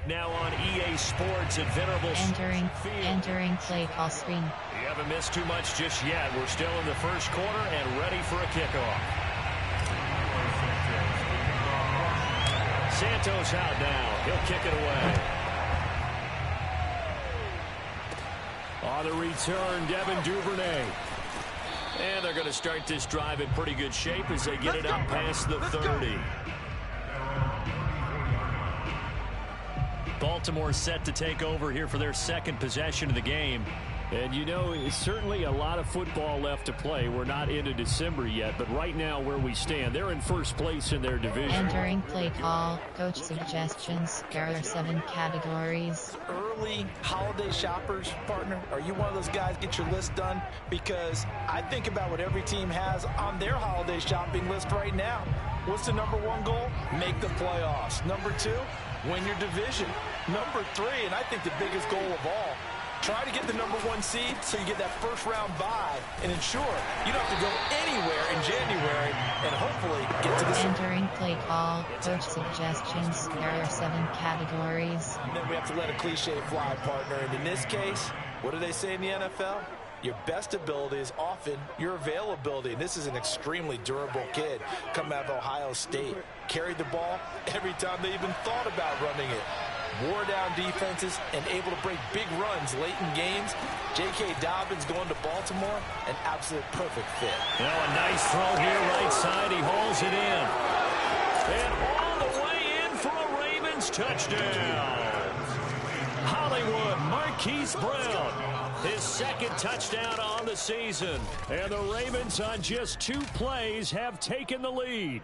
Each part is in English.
now on EA Sports at Venerable Entering play call screen. You haven't missed too much just yet. We're still in the first quarter and ready for a kickoff. Santos out now. He'll kick it away. On the return, Devin Duvernay. And they're going to start this drive in pretty good shape as they get it up past the 30. Baltimore set to take over here for their second possession of the game. And, you know, it's certainly a lot of football left to play. We're not into December yet, but right now where we stand, they're in first place in their division. Entering play call, coach suggestions. There are 7 categories. Early holiday shoppers, partner, are you one of those guys get your list done? Because I think about what every team has on their holiday shopping list right now. What's the number 1 goal? Make the playoffs. Number 2, win your division. Number 3, and I think the biggest goal of all, try to get the number 1 seed so you get that first round bye and ensure you don't have to go anywhere in January and hopefully get to the Entering play call, coach suggestions. There are 7 categories. And then we have to let a cliche fly, partner. And in this case, what do they say in the NFL? Your best ability is often your availability. And this is an extremely durable kid coming out of Ohio State. Carried the ball every time they even thought about running it. Wore down defenses and able to break big runs late in games. J.K. Dobbins going to Baltimore, an absolute perfect fit. Now a nice throw here right side. He hauls it in. And all the way in for a Ravens touchdown. Hollywood, Marquise Brown. His second touchdown on the season. And the Ravens on just 2 plays have taken the lead.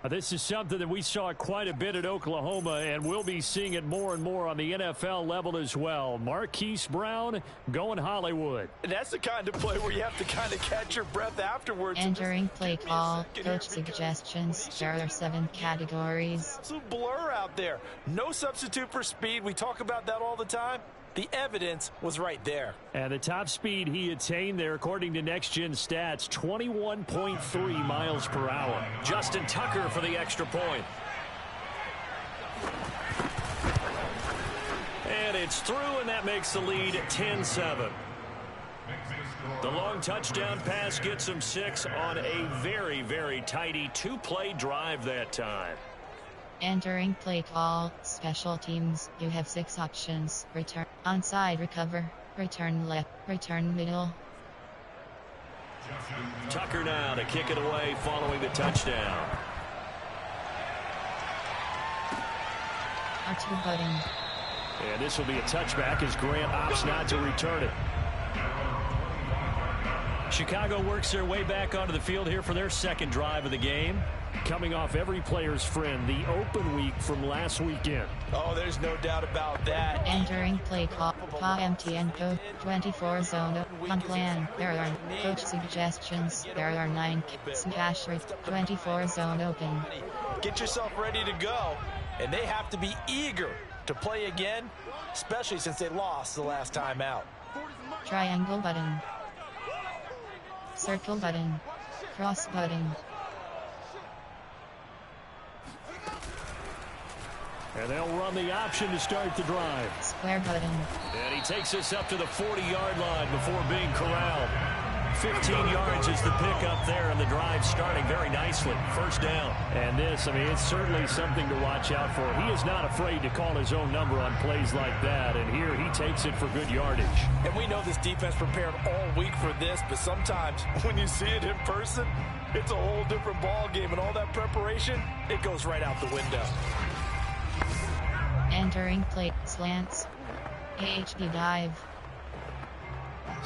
This is something that we saw quite a bit at Oklahoma, and we'll be seeing it more and more on the NFL level as well. Marquise Brown going Hollywood. And that's the kind of play where you have to kind of catch your breath afterwards. Entering play call, coach suggestions. There are 7 categories. It's a blur out there. No substitute for speed. We talk about that all the time. The evidence was right there. And the top speed he attained there, according to Next Gen Stats, 21.3 miles per hour. Justin Tucker for the extra point. And it's through, and that makes the lead 10-7. The long touchdown pass gets him 6 on a very, very tidy 2-play drive that time. Entering play call, special teams. You have 6 options. Return, onside recover, return left, return middle. Tucker now to kick it away following the touchdown. R2 button. And this will be a touchback as Grant opts not to return it. Chicago works their way back onto the field here for their second drive of the game. Coming off every player's friend, the open week from last weekend. Oh, there's no doubt about that. Entering play call, Pa MTN code, 24 zone, on plan. There are coach suggestions. There are 9 cash rate, 24 zone open. Get yourself ready to go. And they have to be eager to play again, especially since they lost the last time out. Triangle button. Circle button. Cross button. And they'll run the option to start the drive. Square button. And he takes us up to the 40-yard line before being corralled. 15 yards is the pickup there, and the drive starting very nicely. First down. And this, I mean, it's certainly something to watch out for. He is not afraid to call his own number on plays like that, and here he takes it for good yardage. And we know this defense prepared all week for this, but sometimes when you see it in person, it's a whole different ball game, and all that preparation, it goes right out the window. Entering play, slants. AHD dive.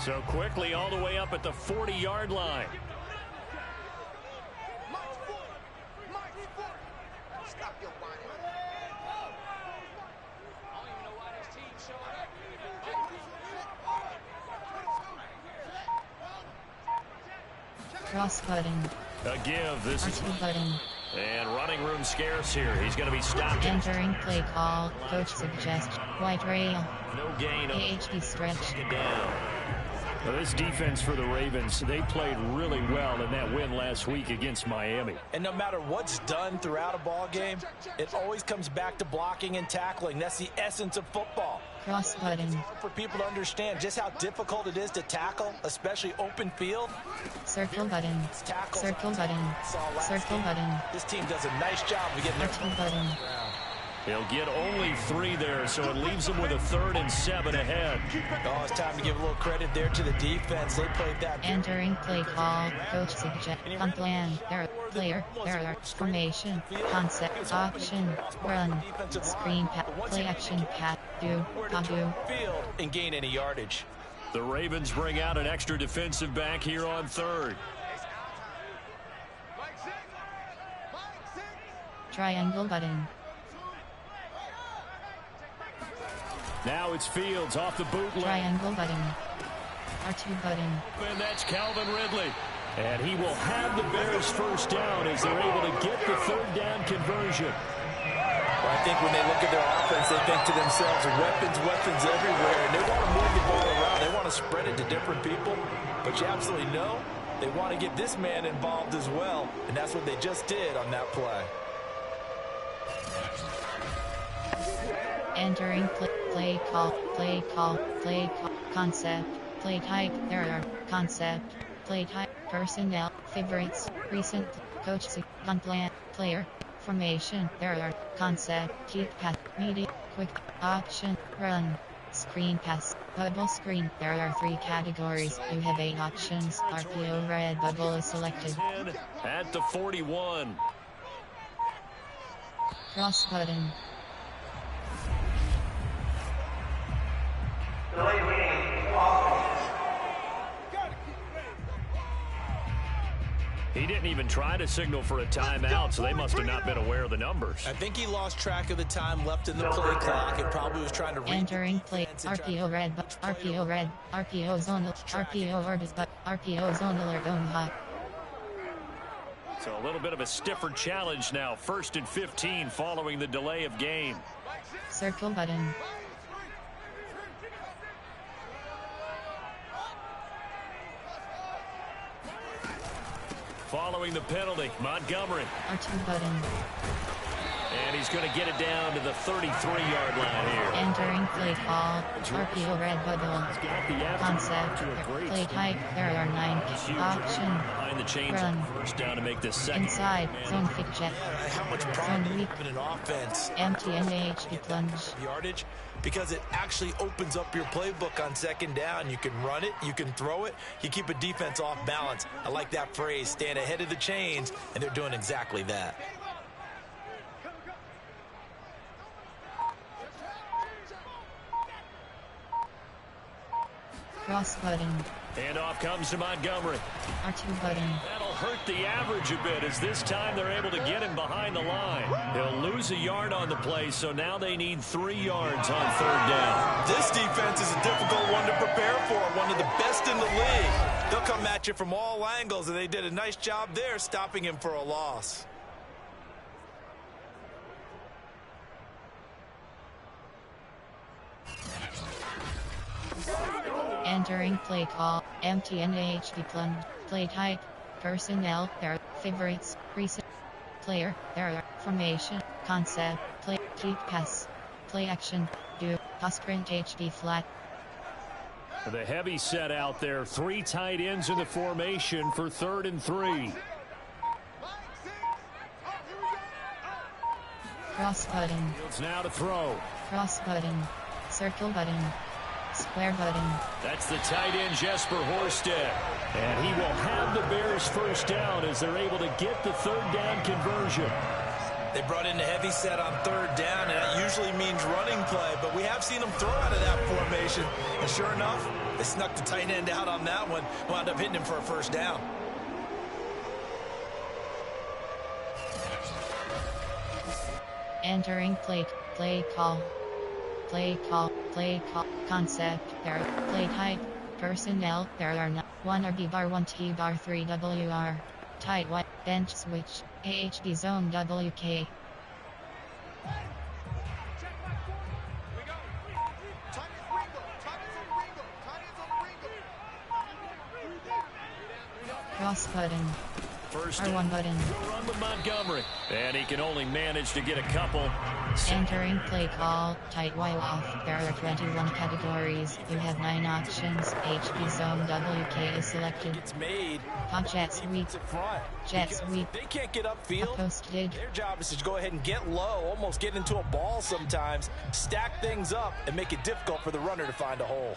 So quickly all the way up at the 40-yard line. Cross button. A give. This is R2 button. and running room scarce here. He's going to be stopped. Entering play call. Coach suggests white rail. No gain. AHD stretch. Down. Well, this defense for the Ravens, they played really well in that win last week against Miami. And no matter what's done throughout a ball game, it always comes back to blocking and tackling. That's the essence of football. Cross button. For people to understand just how difficult it is to tackle, especially open field. Circle button. Circle button. Circle button. This team does a nice job of getting their R2 button. They'll get only 3 there, so it leaves them with a 3rd and 7 ahead. Oh, it's time to give a little credit there to the defense. They played that. Entering play call. Coach suggest. On plan. Error. Player. Error. Formation. Concept. Option. Run. Screen pass. Play action pass. Do. Do. Field and gain any yardage. The Ravens bring out an extra defensive back here on 3rd. Triangle button. Now it's Fields off the bootleg. Triangle button. R2 button. And that's Calvin Ridley. And he will have the Bears first down as they're able to get the 3rd down conversion. Well, I think when they look at their offense, they think to themselves, weapons everywhere. And they want to move the ball around. They want to spread it to different people. But you absolutely know they want to get this man involved as well. And that's what they just did on that play. Entering play call, concept, play type, error, concept, play type, personnel, favorites, recent, coach, gun plan, player, formation, error, concept, keep pass, media, quick, option, run, screen pass, bubble screen. There are 3 categories. You have 8 options. RPO red bubble is selected. At the 41. Cross button. He didn't even try to signal for a timeout, so they must have not been aware of the numbers. I think he lost track of the time left in the play clock and probably was trying to read. Entering play. RPO red, RPO red, RPO zonal, RPO orbit, RPO zonal or dome hot. So a little bit of a stiffer challenge now. 1st and 15 following the delay of game. Circle button. Following the penalty, Montgomery. R2 button. And he's going to get it down to the 33-yard line here. Entering play call. RPO red bubble. Concept. Play type. There are 9 option. Behind the chains Run. First down to make this second. Inside. Zone fit check. How much Zone problem weak. in an offense? Empty and HD plunge. Yardage, because it actually opens up your playbook on 2nd down. You can run it, you can throw it, you keep a defense off balance. I like that phrase, stand ahead of the chains, and they're doing exactly that. Cross button. Handoff comes to Montgomery. R2 button. That'll hurt the average a bit as this time they're able to get him behind the line. He'll lose a yard on the play, so now they need 3 yards on 3rd down. This defense is a difficult one to prepare for, one of the best in the league. They'll come at you from all angles, and they did a nice job there stopping him for a loss. Entering play call. Empty and HD plunge. Play type. Personnel. There. Favorites. Recent. Player. There. Formation. Concept. Play. Keep pass. Play action. Do. Pass sprint HD flat. The heavy set out there. 3 tight ends in the formation for 3rd and 3. Cross button. Fields now to throw. Cross button. Circle button. Square button. That's the tight end, Jesper Horsted. And he will have the Bears first down as they're able to get the 3rd down conversion. They brought in a heavy set on 3rd down, and that usually means running play, but we have seen them throw out of that formation. And sure enough, they snuck the tight end out on that one, wound up hitting him for a first down. Entering play call. Play call, concept, there, play type, personnel, there are 1 RB bar 1 T bar 3 WR, tight white, bench switch, AHB zone WK. Cross button. First R1 button. run with Montgomery. And he can only manage to get a couple. Entering play call, tight while off. There are 21 categories. You have 9 options. HP zone WK is selected. It's made. Hot jet sweep. It's in front. Jet Because sweep. They can't get upfield. Post dig. Their job is to go ahead and get low, almost get into a ball sometimes, stack things up, and make it difficult for the runner to find a hole.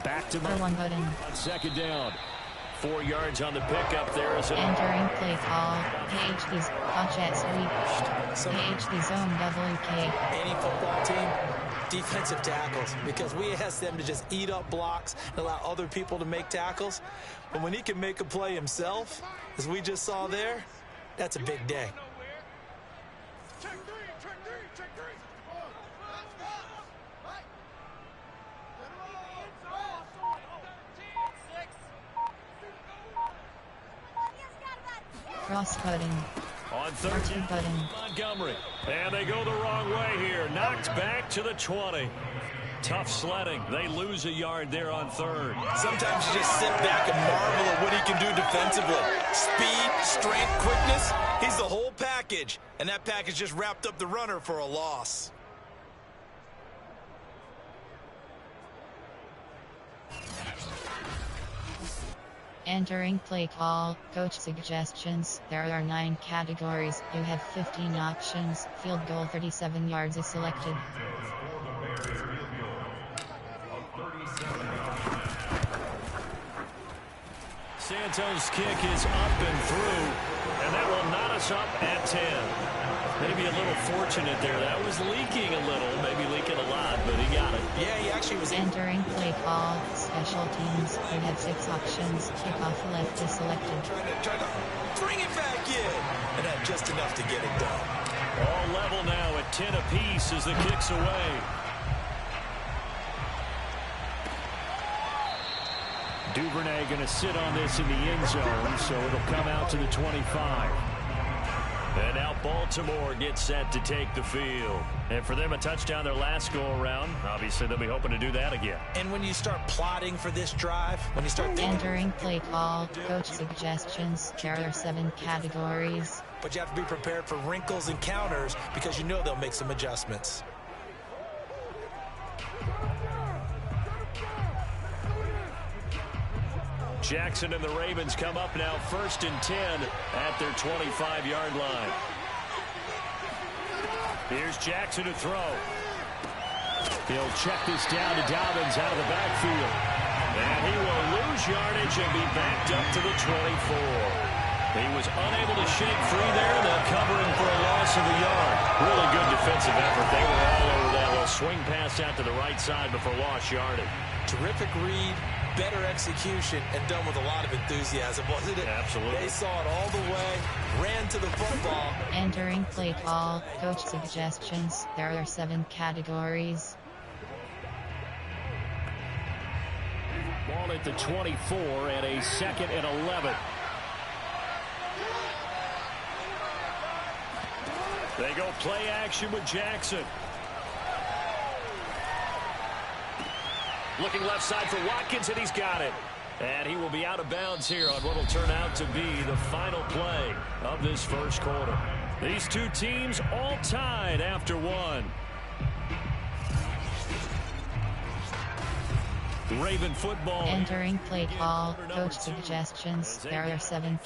Back to R1 button. on second down. 4 yards on the pickup there. As Entering play call. PHP's hot jet sweep. PHP zone WK. Any football team, defensive tackles, because we ask them to just eat up blocks and allow other people to make tackles. But when he can make a play himself, as we just saw there, that's a big day. Cross button. on third R2 button. Montgomery. And they go the wrong way here. Knocked back to the 20. Tough sledding. They lose a yard there on third. Sometimes you just sit back and marvel at what he can do defensively. Speed, strength, quickness. He's the whole package. And that package just wrapped up the runner for a loss. Entering play call, coach suggestions. There are 9 categories. You have 15 options. Field goal 37 yards is selected. Santos' kick is up and through, and that will knot us up at 10. Maybe a little fortunate there. That was leaking a little, maybe leaking a lot, but he got it. Yeah, he actually was Entering play call, special teams. You have 6 options. Kickoff left is selected. trying to bring it back in. And had just enough to get it done. All level now at 10 apiece as the kick's away. Duvernay going to sit on this in the end zone, so it'll come out to the 25. And now Baltimore gets set to take the field. And for them, a touchdown their last go-around. Obviously, they'll be hoping to do that again. And when you start plotting for this drive, when you start thinking, Entering play call, coach suggestions. There are 7 categories. but you have to be prepared for wrinkles and counters because you know they'll make some adjustments. Jackson and the Ravens come up now 1st and 10 at their 25-yard line. Here's Jackson to throw. He'll check this down to Dobbins out of the backfield. And he will lose yardage and be backed up to the 24. He was unable to shake free there. They'll cover him for a loss of a yard. Really good defensive effort. They were all over that little swing pass out to the right side before lost yardage. Terrific read, better execution, and done with a lot of enthusiasm, wasn't it? Absolutely. They saw it all the way, ran to the football. Entering play call, coach suggestions. There are 7 categories. Ball at the 24 and a 2nd and 11. They go play action with Jackson. Looking left side for Watkins, and he's got it. And he will be out of bounds here on what will turn out to be the final play of this first quarter. These two teams all tied after 1. Raven football. Entering play call, coach suggestions. There are 7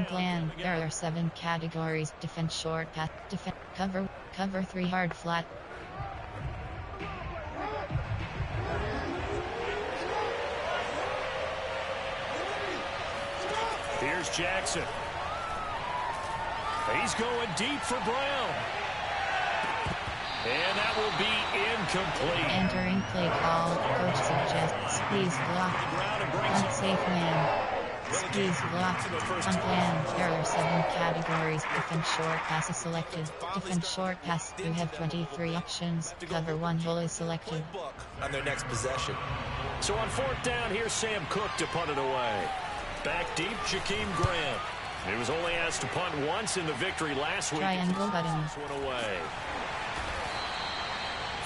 plan. There are 7 categories. Defense short pass, defense cover 3 hard flat. Here's Jackson. He's going deep for Brown. And that will be incomplete. Entering play call, coach suggests squeeze block. Unsafe man. Squeeze block. On plan. There are 7 categories. Defense short pass is selected. Defense short pass. You have 23 options. Cover 1 hole is selected. On their next possession. So on 4th down, here's Sam Cook to punt it away. Back deep, Jakeem Grant. He was only asked to punt once in the victory last week. Triangle button. This one away.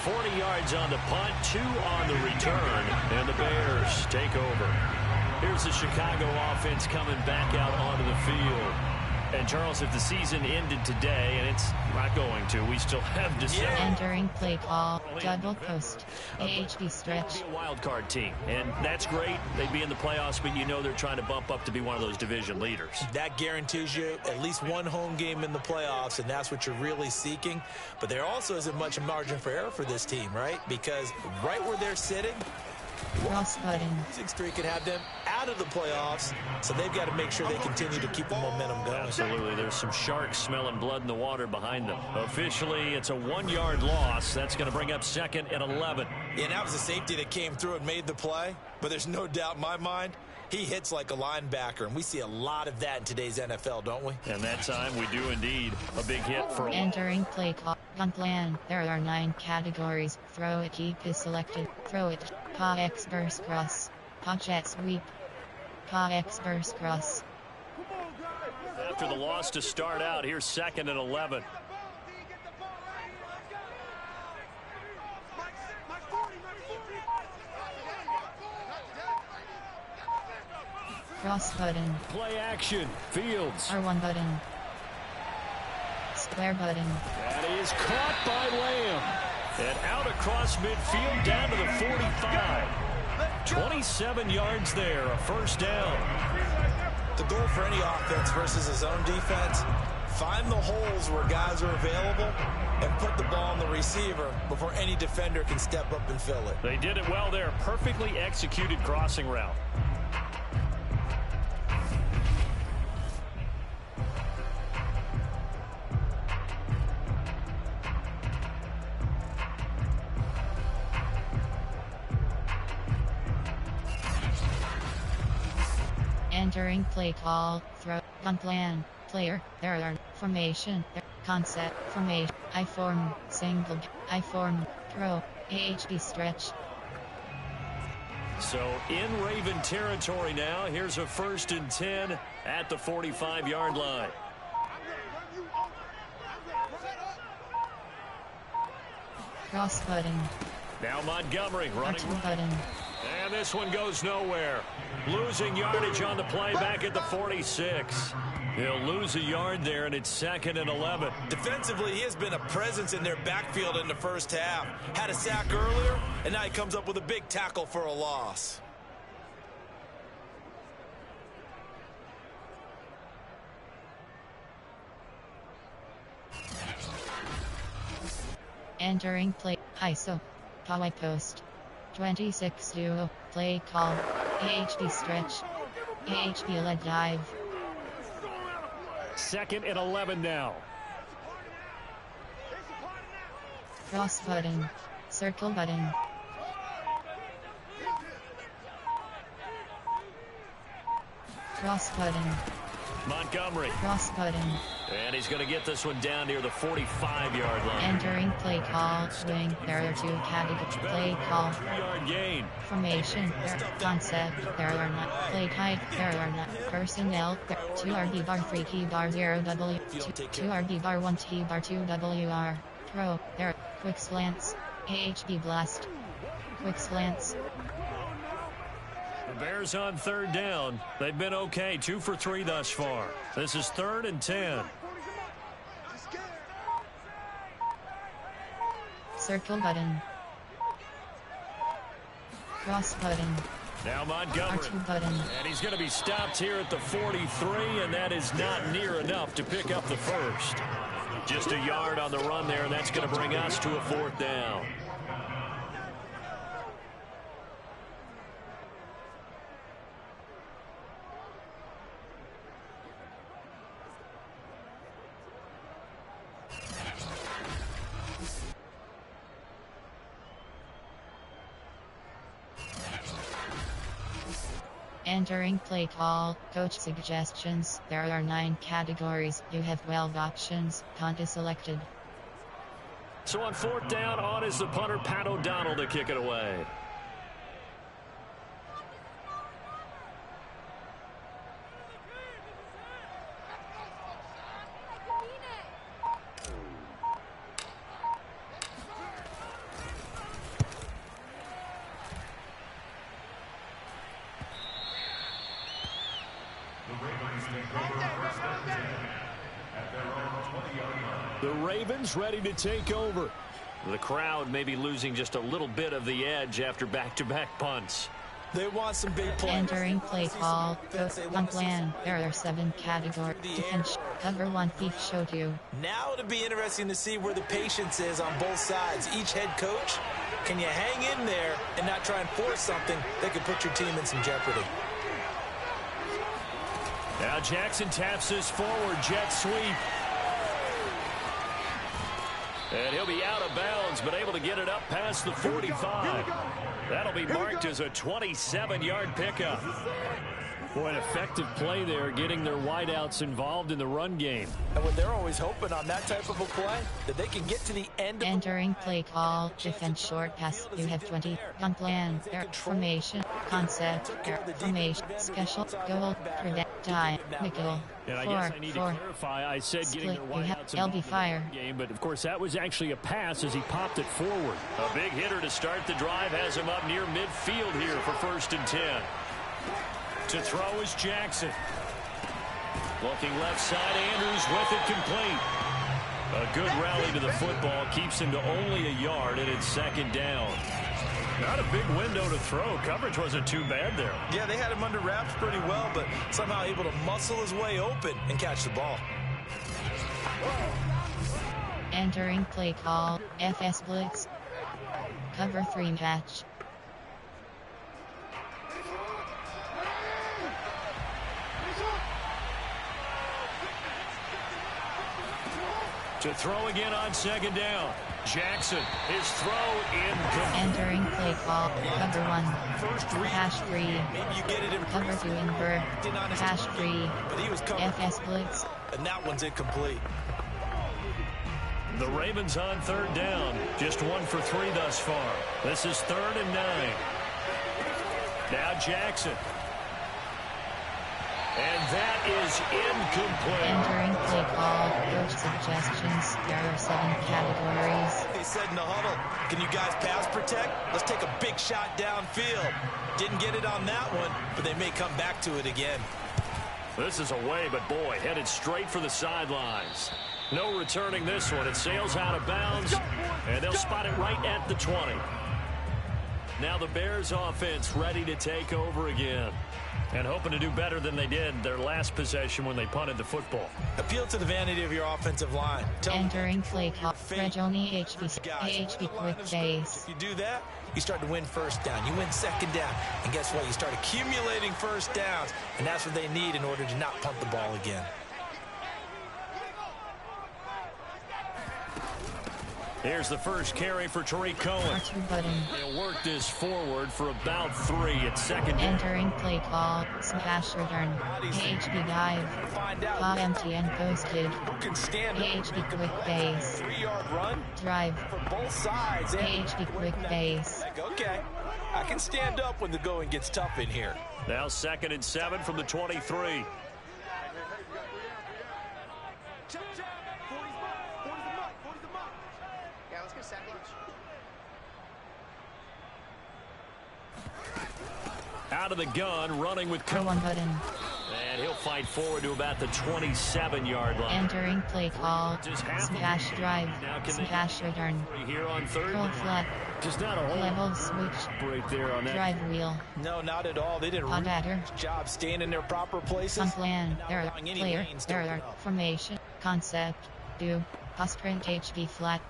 40 yards on the punt, 2 on the return, and the Bears take over. Here's the Chicago offense coming back out onto the field. And, Charles, if the season ended today, and it's not going to, we still have December. Entering play call, double post, AHB stretch. They'd be a wild card team, and that's great. They'd be in the playoffs, but you know they're trying to bump up to be one of those division leaders. That guarantees you at least one home game in the playoffs, and that's what you're really seeking. But there also isn't much margin for error for this team, right? Because right where they're sitting, cross button. losing streak could have them out of the playoffs, so they've got to make sure they continue to keep the momentum going. Absolutely. There's some sharks smelling blood in the water behind them. Officially, it's a 1-yard loss. That's going to bring up 2nd and 11. Yeah, and that was a safety that came through and made the play, but there's no doubt in my mind he hits like a linebacker, and we see a lot of that in today's NFL, don't we? And that time we do indeed. A big hit for... Entering play call, gun plan. There are 9 categories. Throw it, keep is selected. Throw it, paw X burst cross, paw jet sweep, paw X burst cross. After the loss to start out, here's 2nd and 11. Cross button. Play action. Fields. R1 button. Square button. That is caught by Lamb. And out across midfield down to the 45. 27 yards there, a first down. The goal for any offense versus his own defense, find the holes where guys are available and put the ball on the receiver before any defender can step up and fill it. They did it well there. Perfectly executed crossing route. Entering play call, throw, gun plan, player, error, formation, concept, formation, I form, single, I form, pro, AHB stretch. So in Raven territory now, here's a 1st and 10 at the 45-yard line. Cross button. Now Montgomery running. R2 button. And this one goes nowhere. Losing yardage on the play back at the 46. He'll lose a yard there, and it's 2nd and 11. Defensively, he has been a presence in their backfield in the first half. Had a sack earlier, and now he comes up with a big tackle for a loss. Entering play, ISO, Kawhi post. 26 duo, play call, AHB stretch, AHB led dive. 2nd and 11 now. Cross button, circle button. Cross button, Montgomery. cross button. And he's going to get this one down near the 45-yard line. Entering play call, swing, there are 2 categories. Play call, 3-yard gain. formation, concept, there are not. Play type, there are not. Personnel, 2 RB bar 3 key bar 0 W, 2 RB bar 1 T bar 2 WR. Pro, there, quick slants, AHB blast. Quick slants. The Bears on 3rd down. They've been okay, 2 for 3 thus far. This is 3rd and 10. Circle button. Cross button. Now Montgomery. R2 button. And he's going to be stopped here at the 43, and that is not near enough to pick up the first. Just a yard on the run there, and that's going to bring us to a 4th down. Entering play call, coach suggestions. There are 9 categories. You have 12 options. Punt is selected. So on 4th down, on is the punter, Pat O'Donnell, to kick it away. The Ravens ready to take over. The crowd may be losing just a little bit of the edge after back-to-back punts. They want some big plays. Entering play call. Punt plan. There are 7 categories. Defense. Cover 1 thief show 2. Now it'll be interesting to see where the patience is on both sides. Each head coach, can you hang in there and not try and force something that could put your team in some jeopardy? Now Jackson taps this forward jet sweep. And he'll be out of bounds, but able to get it up past the 45. That'll be marked as a 27-yard pickup. Boy, an effective play there, getting their wideouts involved in the run game. And what they're always hoping on that type of a play, that they can get to the end of Entering play call. Defense short pass. You have 20. Punt plan. Air formation. Concept. Air formation. Special. Goal. Prevent. Die. Nickel. And I guess I need to clarify, I said getting their wideouts involved in the game, but of course that was actually a pass as he popped it forward. A big hitter to start the drive has him up near midfield here for 1st and 10. To throw is Jackson. Looking left side, Andrews with it complete. A good rally to the football keeps him to only a yard, and it's 2nd down. Not a big window to throw. Coverage wasn't too bad there. Yeah, they had him under wraps pretty well, but somehow able to muscle his way open and catch the ball. Entering play call. FS Blitz. Cover 3 match. To throw again on 2nd down. Jackson, his throw incomplete. Entering play call. Cover 1. Hash 3. Maybe you get it in Cover 2 invert. Hash 3. but he was covered. FS Blitz. And that one's incomplete. The Ravens on 3rd down. Just 1 for 3 thus far. This is 3rd and 9. Now Jackson. And that is incomplete. Entering play call. Coach suggestions. There are 7 categories. They said in the huddle, can you guys pass protect? Let's take a big shot downfield. Didn't get it on that one, but they may come back to it again. This is away, but boy, headed straight for the sidelines. No returning this one. It sails out of bounds, and they'll spot it right at the 20. Now the Bears offense ready to take over again. And hoping to do better than they did their last possession when they punted the football. Appeal to the vanity of your offensive line. Entering play call. Regoni HB quick chase. If you do that, you start to win 1st down. You win 2nd down. And guess what? You start accumulating 1st downs. And that's what they need in order to not punt the ball again. Here's the first carry for Tariq Cohen. He'll work this forward for about 3 at 2nd down. Entering play call. Smash return. AHB dive. Pop empty and posted. AHB quick base. 3-yard run. Drive. For both sides. AHB quick base. Okay. I can stand up when the going gets tough in here. Now 2nd and 7 from the 23. Out of the gun, running with Cohen. One button. And he'll fight forward to about the 27-yard line. Entering play call. Smash drive. Smash return. Here on 3rd. Roll flat. Just not a whole level switch. Break there on that. Drive wheel. No, not at all. They did a really good job staying in their proper places. Punt plan. There are player. There are formation. Concept. Do. Pass print HB flat.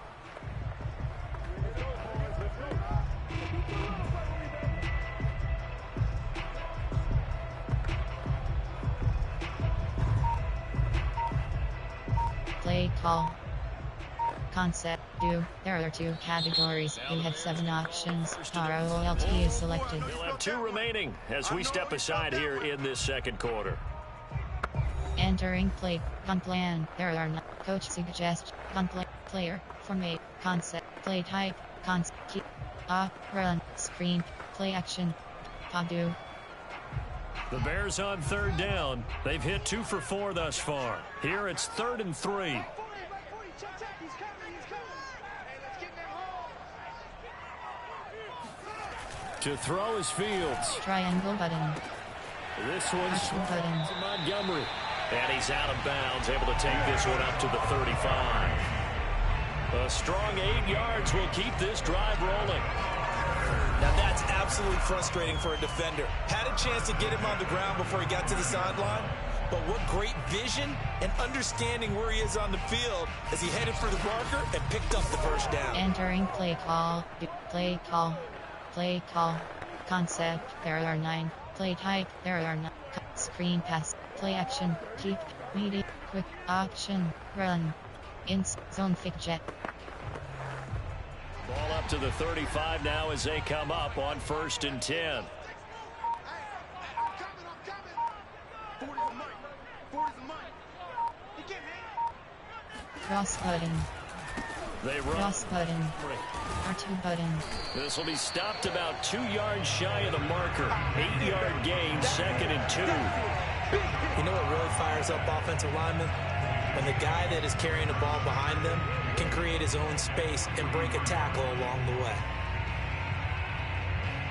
Play call. Concept. Do. There are 2 categories. You have 7 options. ROLT is selected. We'll have 2 remaining as we step aside here in this 2nd quarter. Entering play. Punt plan. There are no coach suggest. Punt play. Player. Formate. Concept. Play type. Concept. Keep. Run. Screen. Play action. Do. The Bears on 3rd down. They've hit 2 for 4 thus far. Here it's 3rd and 3. To throw is Fields. Triangle button. This one's button. to Montgomery. And he's out of bounds, able to take this one up to the 35. A strong 8 yards will keep this drive rolling. Now that's absolutely frustrating for a defender. Had a chance to get him on the ground before he got to the sideline, but what great vision and understanding where he is on the field as he headed for the marker and picked up the first down. Entering play call. Play call. Concept, there are 9. Play type, there are 9. Screen pass. Play action. Keep. Media. Quick. Option. Run. Zone fake jet. Ball up to the 35 now as they come up on 1st and 10. Cross button. They run. Cross button. R2 button. This will be stopped about 2 yards shy of the marker. 8-yard gain, 2nd and 2. You know what really fires up offensive linemen? When the guy that is carrying the ball behind them can create his own space and break a tackle along the way.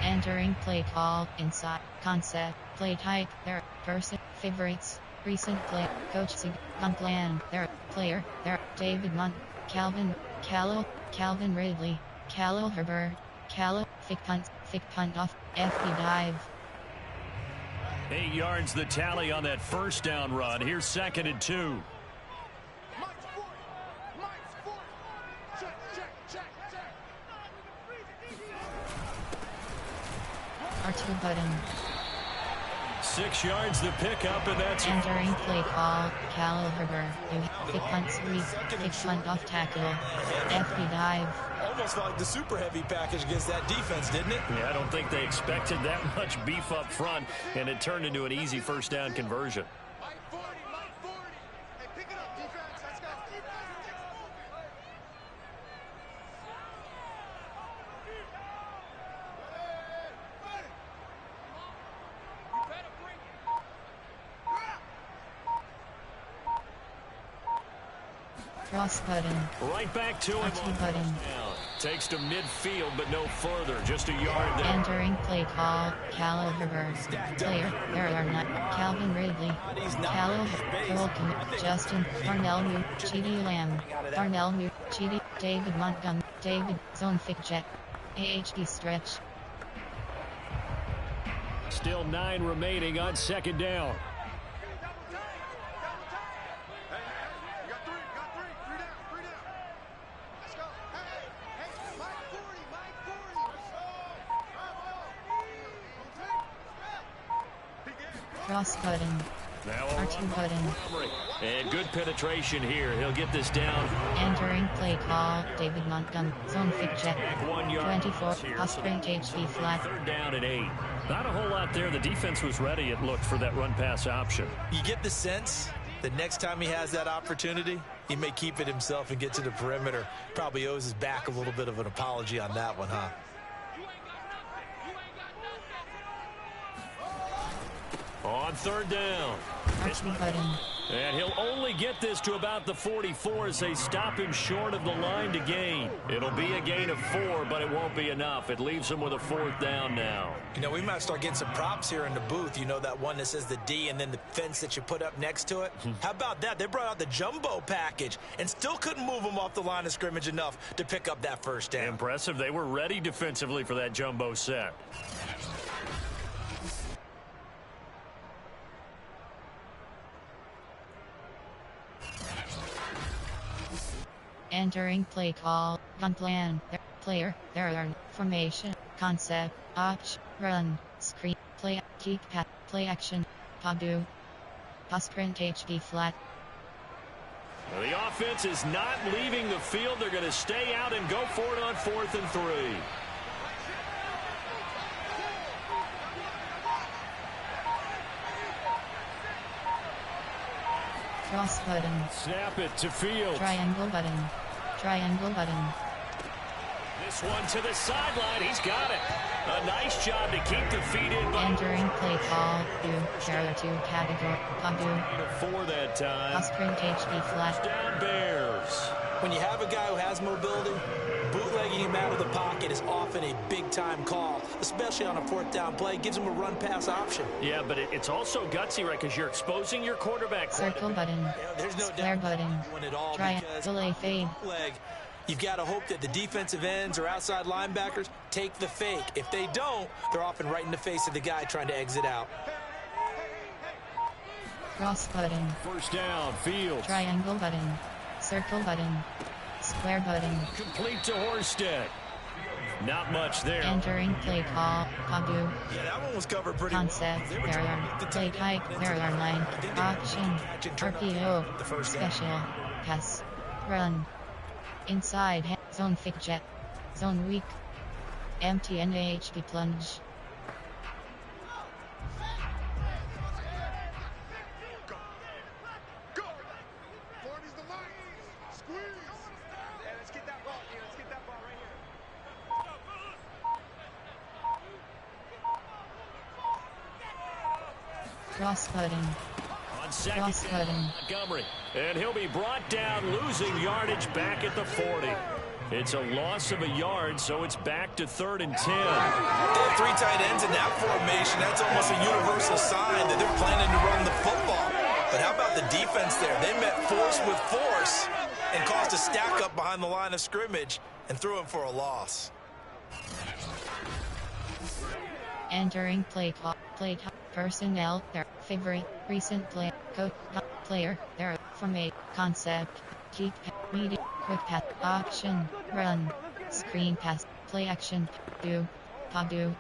Entering play call. Inside. Concept. Play type. There. Person. Favorites. Recent play. Coach Sig. Gun plan. There. Player. There. David Munt. Calvin. Calvin Ridley. Khalil Herbert. Fake punt off. FB dive. 8 yards the tally on that first down run. Here's 2nd and 2. R2 button. 6 yards the pickup, and that's Entering play call. Khalil Herbert. Fake punt sweep. Fake punt off tackle. FB dive. Almost like the super heavy package against that defense, didn't it? Yeah, I don't think they expected that much beef up front, and it turned into an easy first down conversion. Cross button. Right back to him. R2 button. Takes to midfield, but no further. Just a yard there. Entering play call. Khalil Herbert. Player. There are not. Calvin Ridley. Khalil Herbert. Justin. Darnell Moore. Cheedy Lamb. Darnell Moore. Cheedy. David Montgomery. David. Zone fake jet. AHD stretch. Still 9 remaining on 2nd down. Cross button. Now R2 button. And good penetration here. He'll get this down. Entering play call. David Montgomery. Zone fake jet. 1 yard. 24. Pass sprint HV flat. 3rd down and 8. Not a whole lot there. The defense was ready, it looked, for that run pass option. You get the sense that next time he has that opportunity, he may keep it himself and get to the perimeter. Probably owes his back a little bit of an apology on that one, huh? On 3rd down. R2 button. And he'll only get this to about the 44 as they stop him short of the line to gain. It'll be a gain of 4, but it won't be enough. It leaves him with a 4th down now. You know, we might start getting some props here in the booth. You know, that one that says the D and then the fence that you put up next to it? How about that? They brought out the jumbo package and still couldn't move him off the line of scrimmage enough to pick up that first down. Impressive. They were ready defensively for that jumbo set. Entering play call. Gun plan. Player. There are formation. Concept. Option. Run. Screen. Play. Keep path. Play action. Padu. Pass sprint HB flat. Well, the offense is not leaving the field. They're going to stay out and go for it on 4th and 3. Cross button. Snap it to field. Triangle button. Triangle button. This one to the sideline. He's got it. A nice job to keep the feet in. Entering play call. Share to category. Padu. 4 that time. Pass sprint HB flat. Down Bears. When you have a guy who has mobility, bootlegging him out of the pocket is often a big-time call, especially on a fourth down play. Gives him a run-pass option. Yeah, but it's also gutsy, right, because you're exposing your quarterback. Circle button. There's no Square doubt button. Triangle fade. You've got to hope that the defensive ends or outside linebackers take the fake. If they don't, they're often right in the face of the guy trying to exit out. Cross button. First down, Fields. Triangle button. Circle button. Square button. Complete to Horsted. Not much there. Entering play call. Padu. Yeah, that one was covered pretty Concept. well. Error. Play type. Error 9. Option. RPO. Special. Pass. Run. Inside. Zone thick jet. Zone weak. Empty and HP plunge. Cross button. On second Cross down, button. Montgomery. And he'll be brought down, losing yardage back at the 40. It's a loss of a yard, so it's back to 3rd and 10. They have 3 tight ends in that formation. That's almost a universal sign that they're planning to run the football. But how about the defense there? They met force with force and caused a stack up behind the line of scrimmage and threw him for a loss. Entering play call. Play type. Personnel. Their favorite. Recent play. Coach. Player. Their formate. Concept. Keep. Media. Quick pass. Option. Run. Screen pass. Play action. Do. Padu.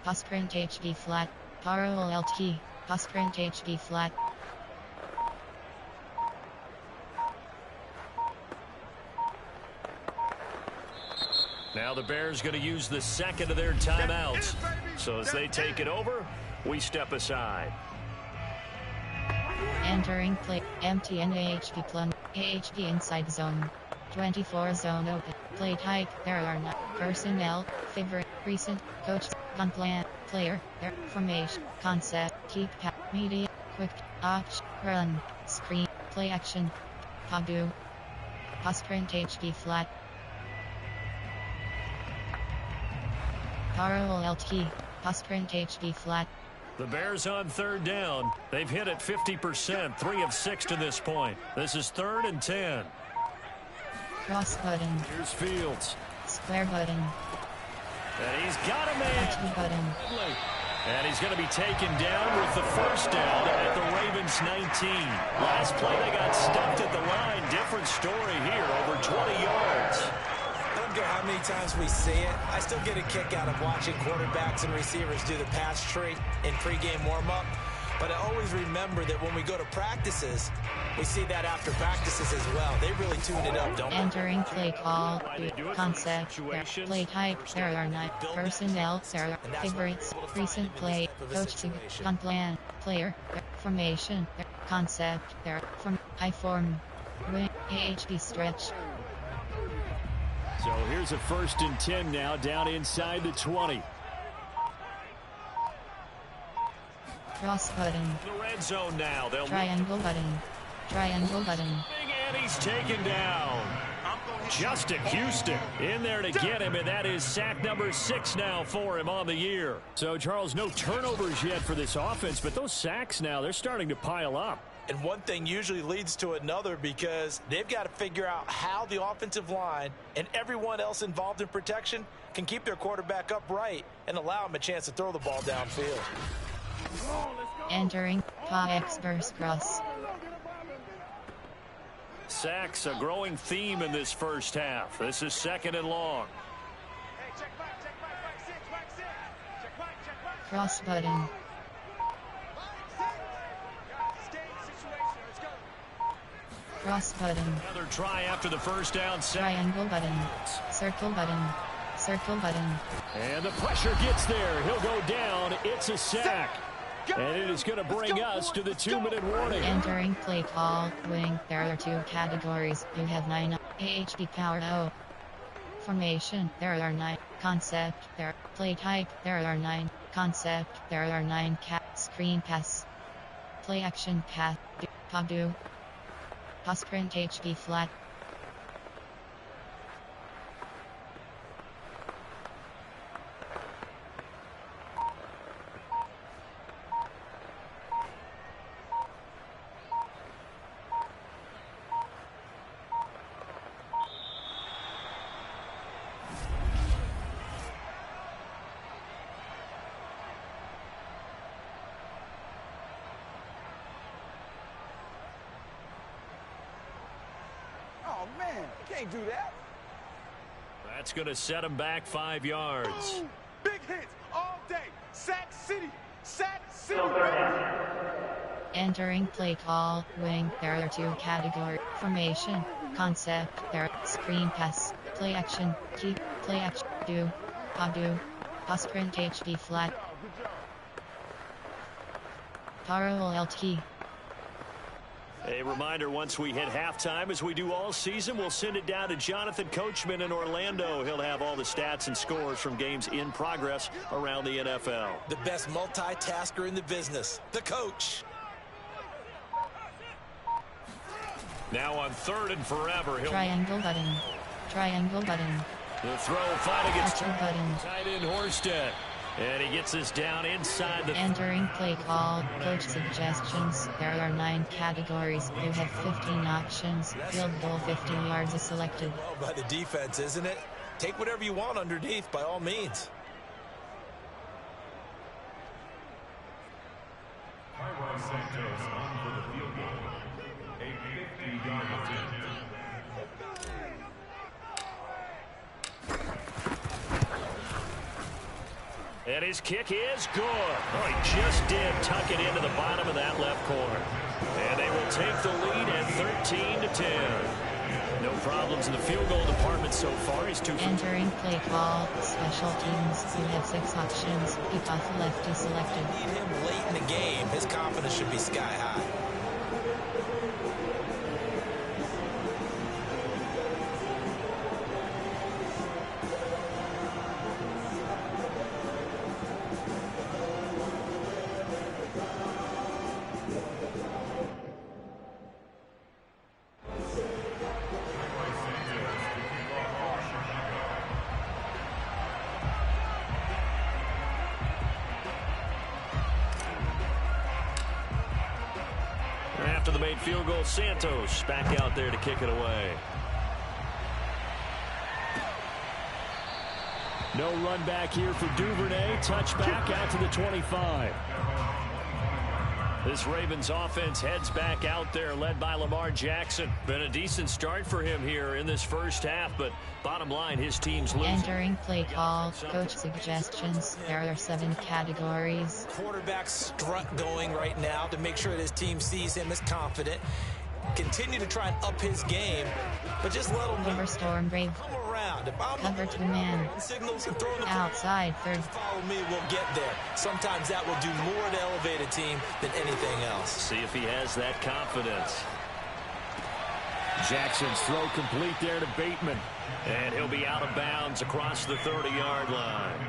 Pass print HB flat. Parallel LT. Pass print HB flat. Now the Bears going to use the second of their timeouts. So as they take it over, we step aside. Entering play. Empty and AHP plunge. AHP inside zone. 24 zone open. Play type. There are not. Personnel. Favorite. Recent. Coach. Gun plan. Player. Their formation. Concept. Keep pass. Media. Quick. Option. Run. Screen. Play action. Padu. Pass print HB flat. Parallel LT. Pass print HB flat. The Bears on 3rd down. They've hit it 50%, 3 of 6 to this point. This is 3rd and 10. Cross button. Here's Fields. Square button. And he's got a man. Touch button. And he's going to be taken down with the first down at the Ravens 19. Last play, they got stuffed at the line. Different story here, over 20 yards. I don't care how many times we see it. I still get a kick out of watching quarterbacks and receivers do the pass tree in pregame warm-up. But I always remember that when we go to practices, we see that after practices as well. They really tune it up, don't they? Entering play call. Concept. Play type. There are not. Personnel. There are favorites. Recent play. Coaching. Gun plan. Player. Formation. Concept. There. From. I form. Win. AHB stretch. So here's a 1st and 10 now, down inside the 20. Cross button. The red zone now. They'll Triangle button. Triangle button. and he's taken down. Justin Houston in there to get him, and that is sack number 6 now for him on the year. So, Charles, no turnovers yet for this offense, but those sacks now, they're starting to pile up. And one thing usually leads to another because they've got to figure out how the offensive line and everyone else involved in protection can keep their quarterback upright and allow him a chance to throw the ball downfield. Entering X burst cross. Sacks, a growing theme in this first half. This is 2nd and long. Cross button. Cross button. Another try after the first down. Triangle button. Circle button. Circle button. And the pressure gets there. He'll go down. It's a sack. And it is going to bring us to the 2-minute warning. Entering play call. Wing. There are 2 categories. You have 9. AHB power O. Formation. There are 9. Concept. There. Play type. There are 9. Concept. There are 9. Screen pass. Play action pass. Padu. Pass print HB flat. can't do that. That's going to set him back 5 yards. Boom. Big hits all day. Sack City. Sack City. Entering play call, wing. There are 2 categories: formation, concept. There are screen pass, play action, keep, play action, do, pass sprint HD flat, parallel LT. A reminder, once we hit halftime, as we do all season, we'll send it down to Jonathan Coachman in Orlando. He'll have all the stats and scores from games in progress around the NFL. The best multitasker in the business, the coach. Now on 3rd and forever. Triangle button. Triangle button. The throw fight against Action button. tight end Horsted. And he gets us down inside the... Entering play call, coach suggestions. There are 9 categories. You have 15 options. Field goal 15 yards is selected. Well, by the defense, isn't it? Take whatever you want underneath, by all means. Tyron Santos on for the field goal. A 50-yard attempt. And his kick is good. Oh, he just did tuck it into the bottom of that left corner. And they will take the lead at 13-10. No problems in the field goal department so far. He's 2 for... Entering play call, special teams. You have 6 options. Kickoff left is selected. Need him late in the game. His confidence should be sky high. After the made field goal, Santos back out there to kick it away. No run back here for Duvernay. Touchback out to the 25. This Ravens offense heads back out there, led by Lamar Jackson. Been a decent start for him here in this first half, but bottom line, his team's losing. Entering play call, coach suggestions. There are 7 categories. Quarterback strut going right now to make sure that his team sees him as confident. Continue to try and up his game, but just let him Cover storm brave. come around. If I'm Cover 2 man. signals and throwing the Outside third. follow me, we'll get there. Sometimes that will do more to elevate a team than anything else. See if he has that confidence. Jackson's throw complete there to Bateman. And he'll be out of bounds across the 30-yard line.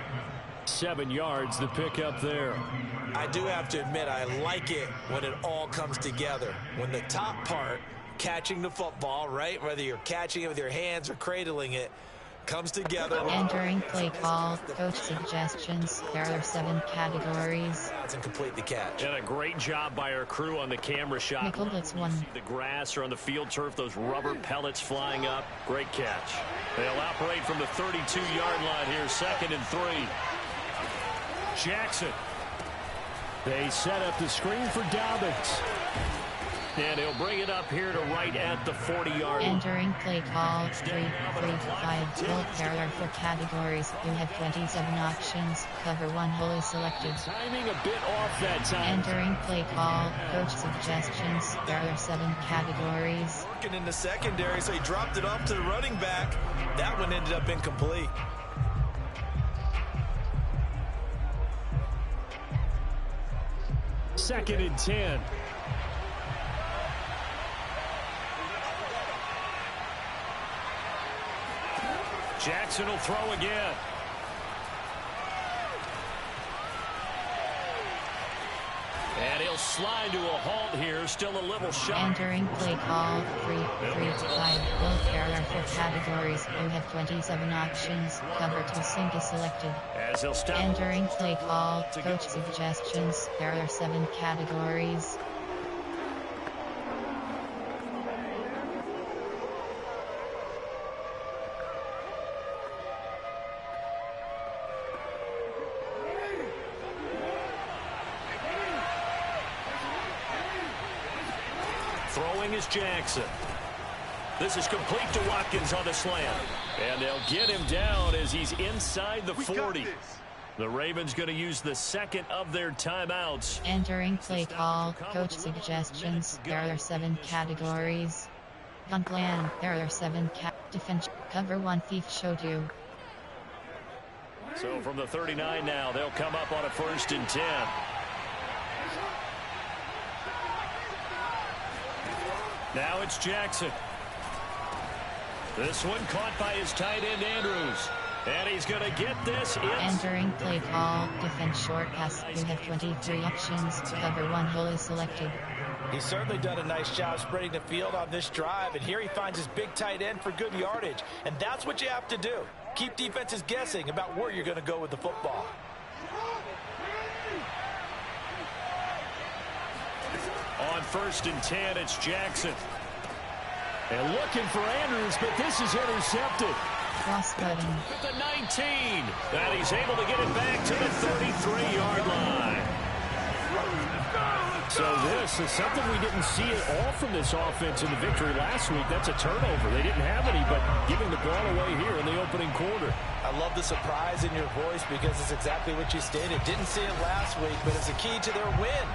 7 yards, the pickup there. I do have to admit, I like it when it all comes together. When the top part, catching the football, right, whether you're catching it with your hands or cradling it, comes together. Entering play call, coach suggestions. There are 7 categories. And complete the catch. And a great job by our crew on the camera shot. Nickel blitz 1. The grass or on the field turf, those rubber pellets flying up. Great catch. They'll operate from the 32-yard line here, 2nd and 3. Jackson. They set up the screen for Dobbins. And he'll bring it up here to right at the 40-yard line. Entering play call, 3, 5. Will there are 4 categories. You have 27 options. Cover 1 hole is selected. Timing a bit off that time. Entering play call, coach suggestions. There are 7 categories. Working in the secondary, so he dropped it off to the running back. That one ended up incomplete. Second and 10. Jackson will throw again. And he'll slide to a halt here. Still a little shot. Entering play call, 3, 5. Will there are 4 categories. You have 27 options. Cover 2 sink is selected. As he'll stop. Entering play call, coach suggestions. There are 7 categories. Throwing is Jackson. This is complete to Watkins on the slant. And they'll get him down as he's inside the 40. The Ravens going to use the second of their timeouts. Entering play call, coach suggestions. There are 7 categories. Gun plan, there are 7 defense. Cover 1 thief showed you. So from the 39 now, they'll come up on a 1st and 10. Now it's Jackson. This one caught by his tight end, Andrews. And he's going to get this in. Entering play call, defense short pass. You have 23 options. Cover 1 hole is selected. He's certainly done a nice job spreading the field on this drive, and here he finds his big tight end for good yardage. And that's what you have to do. Keep defenses guessing about where you're going to go with the football. On 1st and 10, it's Jackson. And looking for Andrews, but this is intercepted. Cross button. At the 19. And he's able to get it back to the 33-yard line. So this is something we didn't see at all from this offense in the victory last week. That's a turnover. They didn't have any, but giving the ball away here in the opening quarter. I love the surprise in your voice because it's exactly what you stated. Didn't see it last week, but it's a key to their win.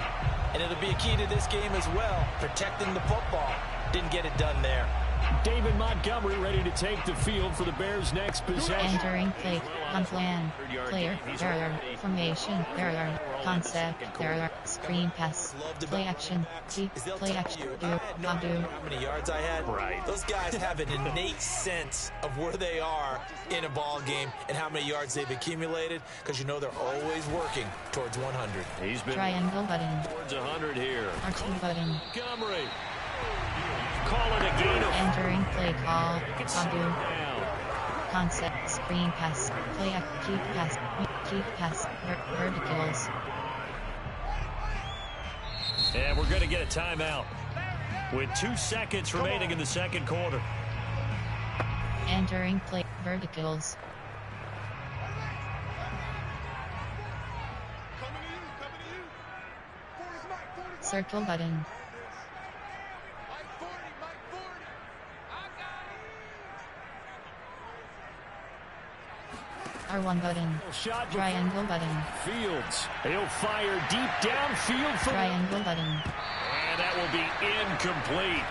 And it'll be a key to this game as well, protecting the football. Didn't get it done there. David Montgomery ready to take the field for the Bears' next possession. Entering play, gun plan, player, there are formation, there are concept, there are screen pass, play action, keep, play action, do, how do. How many yards I had? Right. Those guys have an innate sense of where they are in a ball game and how many yards they've accumulated, because you know they're always working towards 100. He's been Triangle button, towards 100 here. R2 button. Montgomery. Calling a gain of Entering play call, how do. down. Concept, screen pass, play keep pass, verticals. And we're going to get a timeout with 2 seconds remaining in the second quarter. Entering play, verticals. Circle button. R1 button. Shot Triangle button. Fields. He'll fire deep downfield for Triangle button. And that will be incomplete.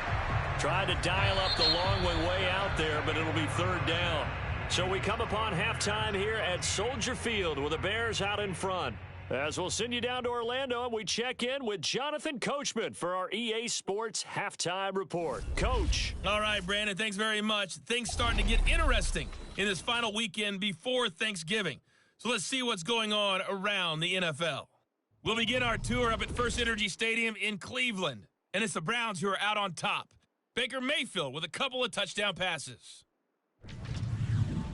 Tried to dial up the long way out there, but it'll be 3rd down. So we come upon halftime here at Soldier Field with the Bears out in front. As we'll send you down to Orlando, and we check in with Jonathan Coachman for our EA Sports Halftime Report. Coach. All right, Brandon, thanks very much. Things starting to get interesting in this final weekend before Thanksgiving. So let's see what's going on around the NFL. We'll begin our tour up at First Energy Stadium in Cleveland, and it's the Browns who are out on top. Baker Mayfield with a couple of touchdown passes.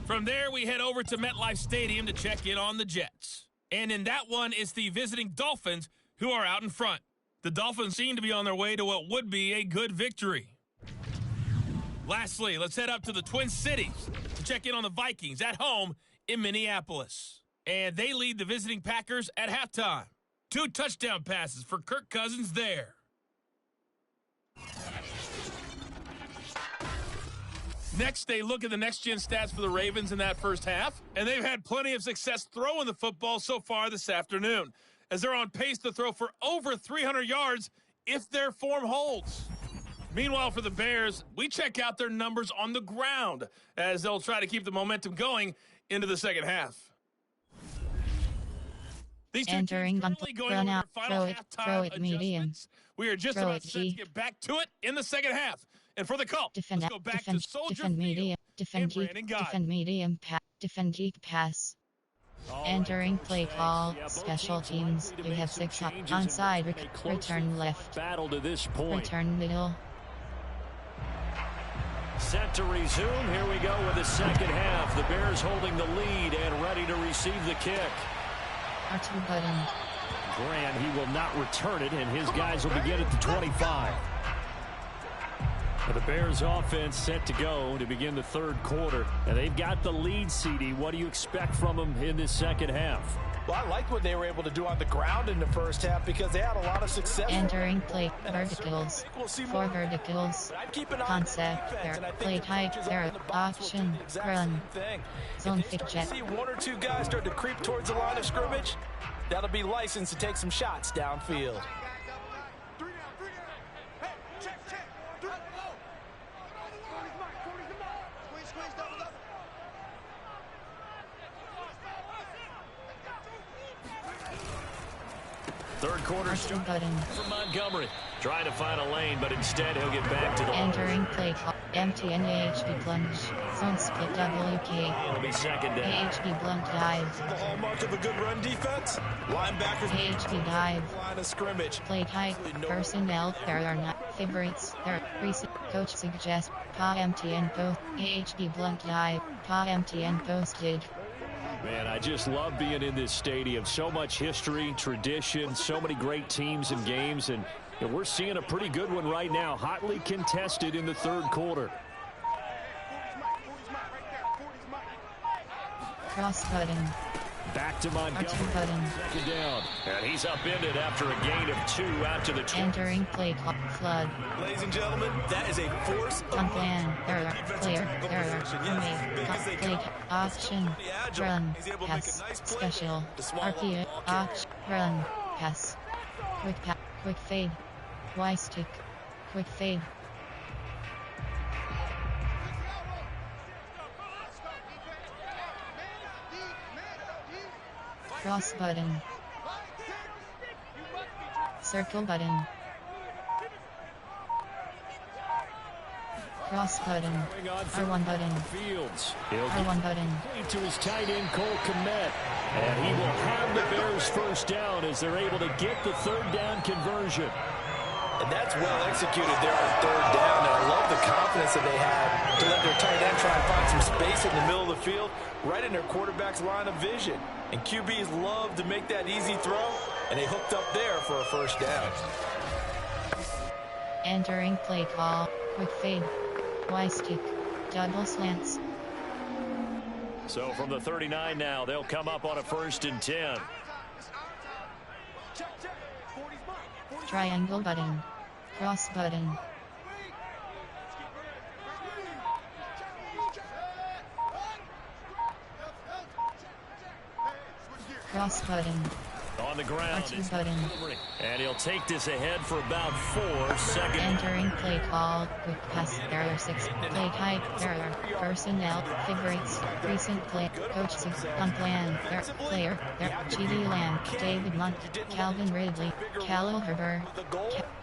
From there, we head over to MetLife Stadium to check in on the Jets. And in that one, it's the visiting Dolphins who are out in front. The Dolphins seem to be on their way to what would be a good victory. Lastly, let's head up to the Twin Cities to check in on the Vikings at home in Minneapolis. And they lead the visiting Packers at halftime. 2 touchdown passes for Kirk Cousins there. Next, they look at the next-gen stats for the Ravens in that first half, and they've had plenty of success throwing the football so far this afternoon, as they're on pace to throw for over 300 yards if their form holds. Meanwhile, for the Bears, we check out their numbers on the ground, as they'll try to keep the momentum going into the second half. These two Entering teams gun currently going run over out, their final throw it halftime medium. adjustments. We are just Throw about it set to deep. get back to it in the second half. And for the call, Defend, let's go back defend, to Soldier defend Field medium, defend and geek, Brandon Guy. defend medium, defend geek pass. Entering play call, special teams. You have 6 onside, return left, battle to this point. return middle. Set to resume. Here we go with the second half. The Bears holding the lead and ready to receive the kick. R2 button. Grant, he will not return it, and his guys will begin at the 25. The Bears offense set to go to begin the third quarter. And they've got the lead, CD. What do you expect from them in this second half? Well, I liked what they were able to do on the ground in the first half because they had a lot of success. Entering play verticals. For verticals. Concept. There. Play type. There. Option. Run. Zone fit jet. See one or two guys start to creep towards the line of scrimmage. That'll be licensed to take some shots downfield. Third quarter start for Montgomery. Trying to find a lane, but instead he'll get back to the entering play call. Empty NAHB plunge. Zone split WK. It'll be second down. AHB blunt dive. The hallmark of a good run defense. Linebackers. AHB dive. Line of scrimmage. Play type. Personnel. There are not favorites. There. Recent coach suggests. Pa empty and post. AHB blunt dive. Pa empty and posted. Man, I just love being in this stadium. So much history, tradition, so many great teams and games, and we're seeing a pretty good one right now. Hotly contested in the third quarter. Cross button. Back to Montgomery. Second down. And he's upended after a gain of 2 out to the 20. Entering play clock. Flood. Ladies and gentlemen, that is a force. On plan. Error. Player. Error. Play. Option. Run. Pass. Special. RPA. Option. Run. Pass. Quick pass. Quick fade. Y stick. Quick fade. Cross button. Circle button. Cross button. R1 button. Fields. R1 button. To his tight end, Cole Kmet. And he will have the Bears first down as they're able to get the third down conversion. And that's well executed there on third down. And I love the confidence that they had to let their tight end try and find some space in the middle of the field, right in their quarterback's line of vision. And QBs love to make that easy throw, and they hooked up there for a first down. Entering play call. Quick fade. Y stick. Double slants. So from the 39 now, they'll come up on a 1st and 10. Triangle button. Cross button. Cross button. On the ground. R2 button. And he'll take this ahead for about 4 seconds. Entering play call. Quick pass. Error 6. Play type. Error. Personnel. Favorites. Recent play. Coach 6. On plan. Player. GD Lamb. David Lunt. Calvin Ridley. Khalil Herbert.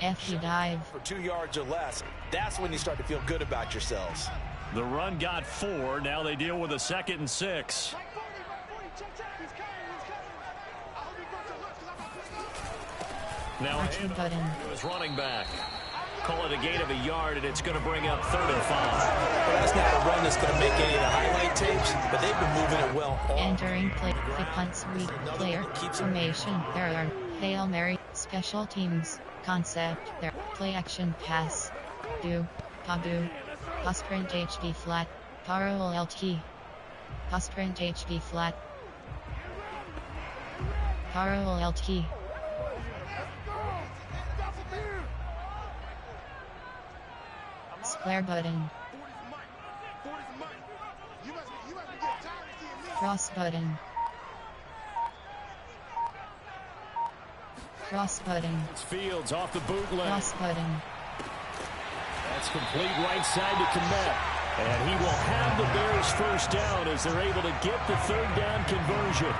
FD dive. For 2 yards or less, that's when you start to feel good about yourselves. The run got 4. Now they deal with a 2nd and 6. Now R2 button. his running back. Call it a gain of a yard, and it's going to bring up 3rd and 5. Well, that's not a run that's going to make any of the highlight tapes, but they've been moving it well. Entering play. Quick punt sweep. Player. Formation. There are Hail Mary. Special teams. Concept. There. Play action pass. Do. Padu. Sprint HB flat. Parallel LT. Sprint HB flat. Parallel LT. Square button. Cross button. Cross button. It's Fields off the bootleg. Cross button. That's complete right side to Kmet. And he will have the Bears first down as they're able to get the 3rd down conversion.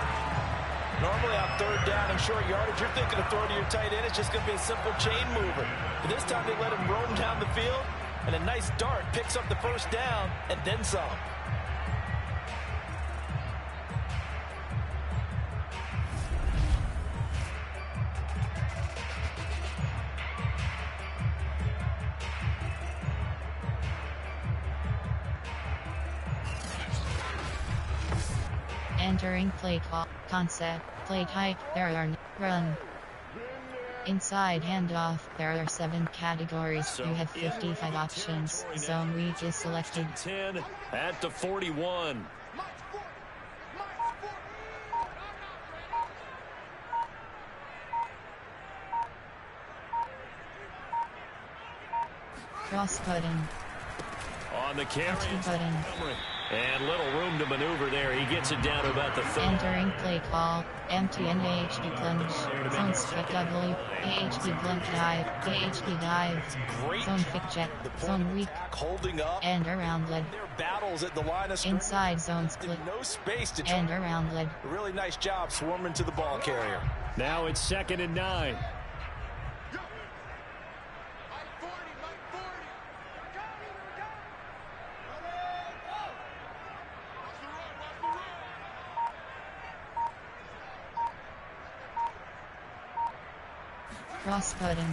Normally on 3rd down and short yardage, you're thinking of throwing to your tight end. It's just going to be a simple chain mover. But this time they let him roam down the field, and a nice dart picks up the first down and then some. Entering play call. Concept. Play type. There are run. Inside handoff. There are 7 categories. You have 55 options. Zone read is selected. 10 at the 41. Cross button. On the carry. Entry button. And little room to maneuver there. He gets it down to about the 30. Entering play call. Empty and AHD plunge. Zone split W. AHD plunge dive. AHD dive. Great Zone pick jet. Zone weak. Holding up. And around lead. Their battles at the line of scrimmage. Inside zone split. No space to And around lead. really nice job swarming to the ball carrier. Now it's 2nd and 9. Cross button.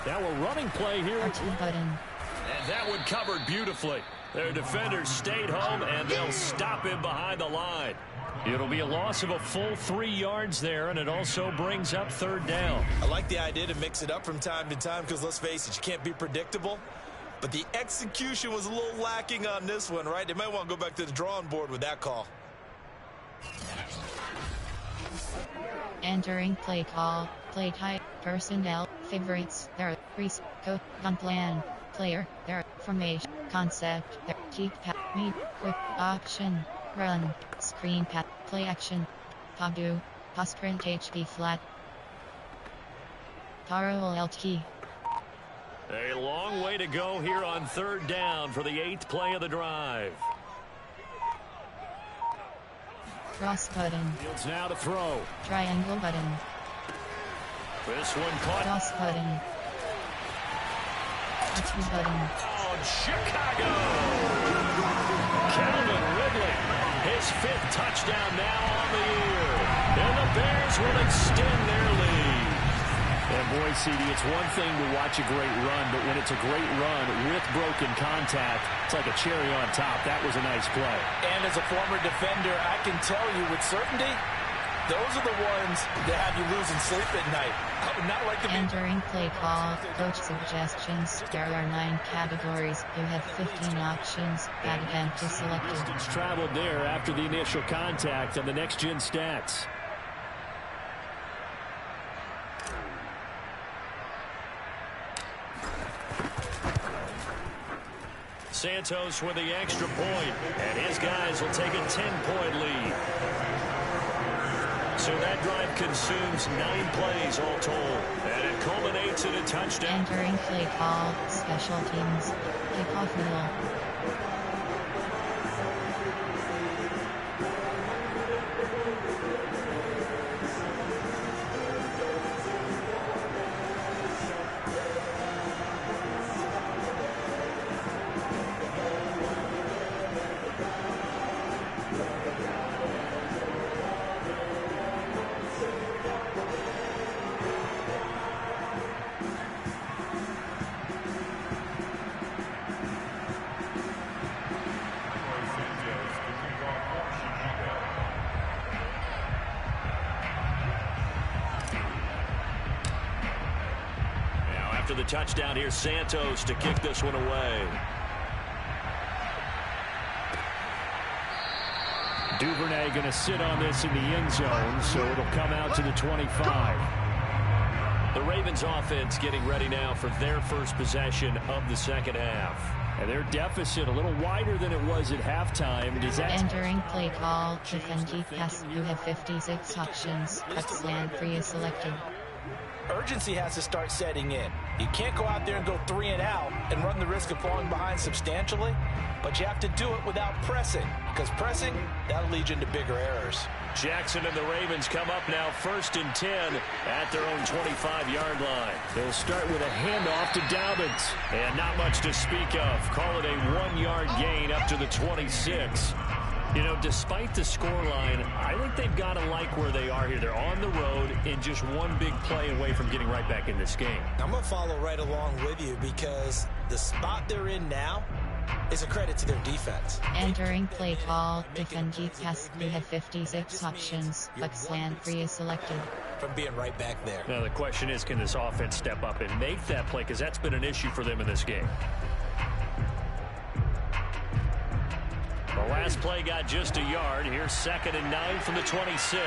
Now a running play here. R2 button. And that one covered beautifully. Their defenders stayed home, and they'll stop him behind the line. It'll be a loss of a full 3 yards there, and it also brings up 3rd down. I like the idea to mix it up from time to time because, let's face it, you can't be predictable. But the execution was a little lacking on this one, right? They might want to go back to the drawing board with that call. Entering play call. Play type. Personnel. Favorites. There. Reese. Code. Gun plan. Player. There. Formation. Concept. There. Keep pat. Meet. Quick. Option. Run. Screen pat. Play action. Padu. Pass print HB flat. Taro LT. A long way to go here on 3rd down for the 8th play of the drive. Cross button. Fields now to throw. Triangle button. This one caught. Cross button. R2 button. On Chicago. Calvin Ridley. His 5th touchdown now on the year. And the Bears will extend their lead. And boy, CD, it's one thing to watch a great run, but when it's a great run with broken contact, it's like a cherry on top. That was a nice play. And as a former defender, I can tell you with certainty, those are the ones that have you losing sleep at night. I would not like to be... Entering play call. Coach suggestions. There are 9 categories. You have 15 options. Add event is selected. Distance traveled there after the initial contact on the next-gen stats. Santos with the extra point, and his guys will take a 10-point lead. So that drive consumes 9 plays all told, and it culminates in a touchdown. Entering play call. Special teams. Kickoff middle. After the touchdown, here's Santos to kick this one away. Duvernay going to sit on this in the end zone, so it'll come out to the 25. The Ravens offense getting ready now for their first possession of the second half. And their deficit a little wider than it was at halftime. Does that... Entering play call. Defend deep pass. You have 56 options. Cut slant free is selected. Urgency has to start setting in. You can't go out there and go 3 and out and run the risk of falling behind substantially, but you have to do it without pressing, because pressing, that'll lead you into bigger errors. Jackson and the Ravens come up now 1st and 10 at their own 25-yard line. They'll start with a handoff to Dobbins, and not much to speak of. Call it a 1-yard gain up to the 26. You know, despite the scoreline, I think they've got to like where they are here. They're on the road and just one big play away from getting right back in this game. I'm going to follow right along with you because the spot they're in now is a credit to their defense. Entering play call. Defend deep pass. You have 56 options. Cut slant free is selected. From being right back there. Now the question is, can this offense step up and make that play? Because that's been an issue for them in this game. The last play got just a yard. Here's 2nd and 9 from the 26.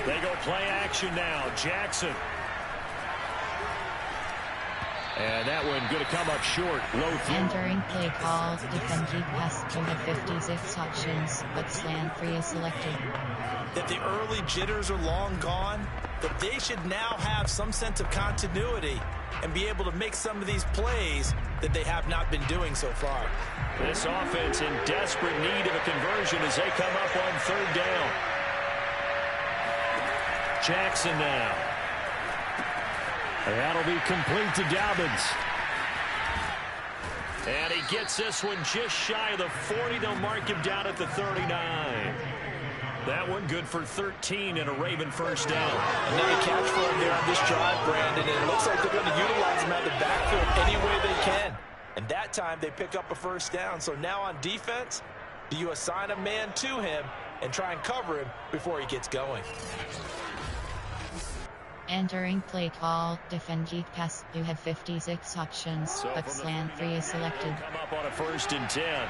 They go play action now. Jackson. And that one going to come up short. Low throw. Entering play call. Defend keep pass to have 56 options, but slant free is selected. That the early jitters are long gone, that they should now have some sense of continuity and be able to make some of these plays that they have not been doing so far. This offense in desperate need of a conversion as they come up on third down. Jackson now. That'll be complete to Dobbins. And he gets this one just shy of the 40. They'll mark him down at the 39. That one good for 13 and a Raven first down. Another catch for him there on this drive, Brandon, and it looks like they're going to utilize him out of the backfield any way they can. And that time they pick up a first down. So now on defense, do you assign a man to him and try and cover him before he gets going? Entering play call. Defend keep pass. You have 56 options, So but slant free is selected. Come up on a 1st and 10.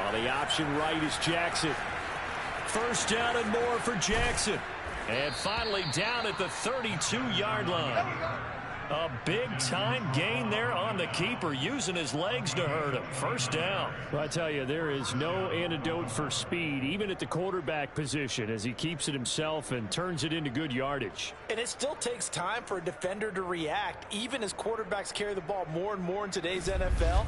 On the option right is Jackson. First down and more for Jackson. And finally down at the 32-yard line. A big-time gain there on the keeper, using his legs to hurt him. First down. Well, I tell you, there is no antidote for speed, even at the quarterback position, as he keeps it himself and turns it into good yardage. And it still takes time for a defender to react, even as quarterbacks carry the ball more and more in today's NFL.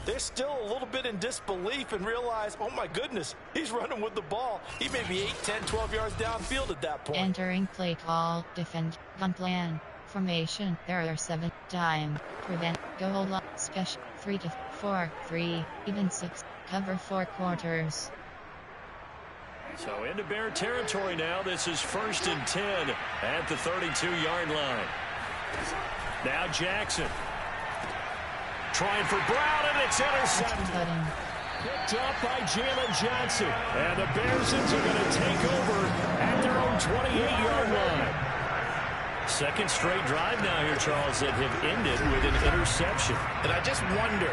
They're still a little bit in disbelief and realize, oh my goodness, he's running with the ball. He may be 8, 10, 12 yards downfield at that point. Entering play call. Defend. Gun plan. Formation. There are 7. Time. Prevent. Go hold up. Special. 3 to 4. 3. Even 6. Cover 4 quarters. So into Bear territory now. This is 1st and 10 at the 32-yard line. Now Jackson. Trying for Brown, and it's intercepted. Picked up by Jalen Johnson. And the Bearsons are going to take over at their own 28-yard line. Second straight drive now here, Charles, that have ended with an interception. And I just wonder,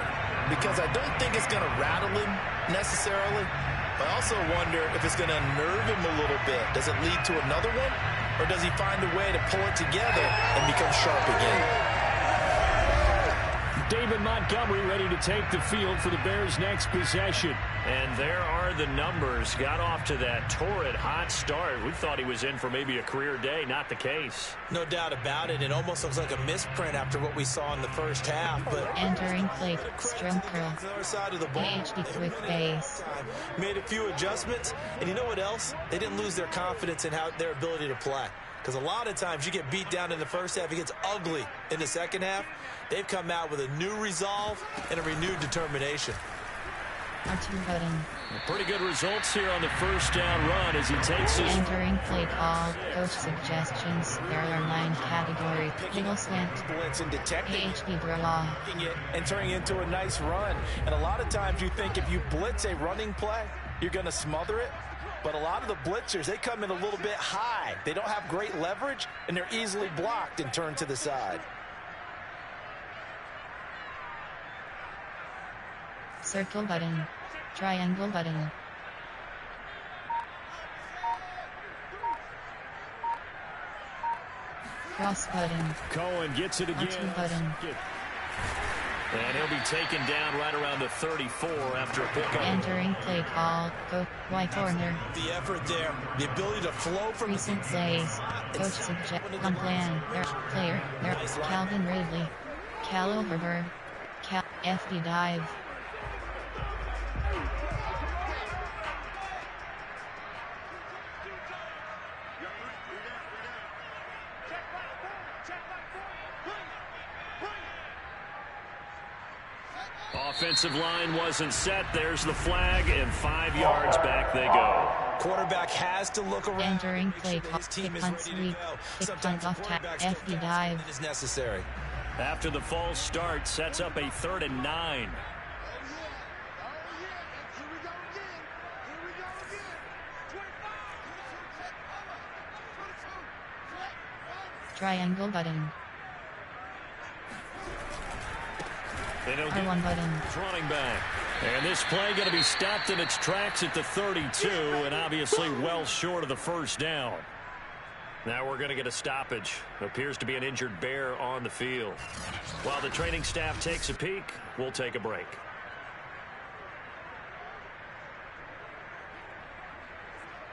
because I don't think it's going to rattle him necessarily, but I also wonder if it's going to unnerve him a little bit. Does it lead to another one, or does he find a way to pull it together and become sharp again? David Montgomery ready to take the field for the Bears' next possession. And there are the numbers. Got off to that torrid hot start. We thought he was in for maybe a career day. Not the case. No doubt about it. It almost looks like a misprint after what we saw in the first half. But Entering play. Strum curl. the other side of the ball. PhD quick base. Made a few adjustments. And you know what else? They didn't lose their confidence in their ability to play. Because a lot of times you get beat down in the first half. It gets ugly in the second half. They've come out with a new resolve and a renewed determination. R2 button. Pretty good results here on the first down run as he takes his... Entering play call. Coach suggestions. There are 9 categories. Wiggle slant. Blitz and detecting PhD draw. it and turning it into a nice run. And a lot of times you think if you blitz a running play, you're going to smother it. But a lot of the blitzers, they come in a little bit high. They don't have great leverage, and they're easily blocked and turned to the side. Circle button. Triangle button. Cross button. Cohen gets it again. R2 button. And he'll be taken down right around the 34 after a pickup. Entering play call. Go Y corner. The effort there, the ability to flow from Recent plays. Coach suggest on plan. There player. There Calvin Ridley. Cal Overberg. Cal FD dive. Offensive line wasn't set. There's the flag, and 5 yards back they go. quarterback has to look around. Entering play call. His team Kick is punt ready to sweep. go. Kick Sometimes punt the off tap. quarterbacks don't FD get dive. it is necessary. After the false start, sets up a 3rd and 9. Triangle button. And he'll get R1 button. running back. And this play going to be stopped in its tracks at the 32, and obviously well short of the first down. Now we're going to get a stoppage. Appears to be an injured bear on the field. While the training staff takes a peek, we'll take a break.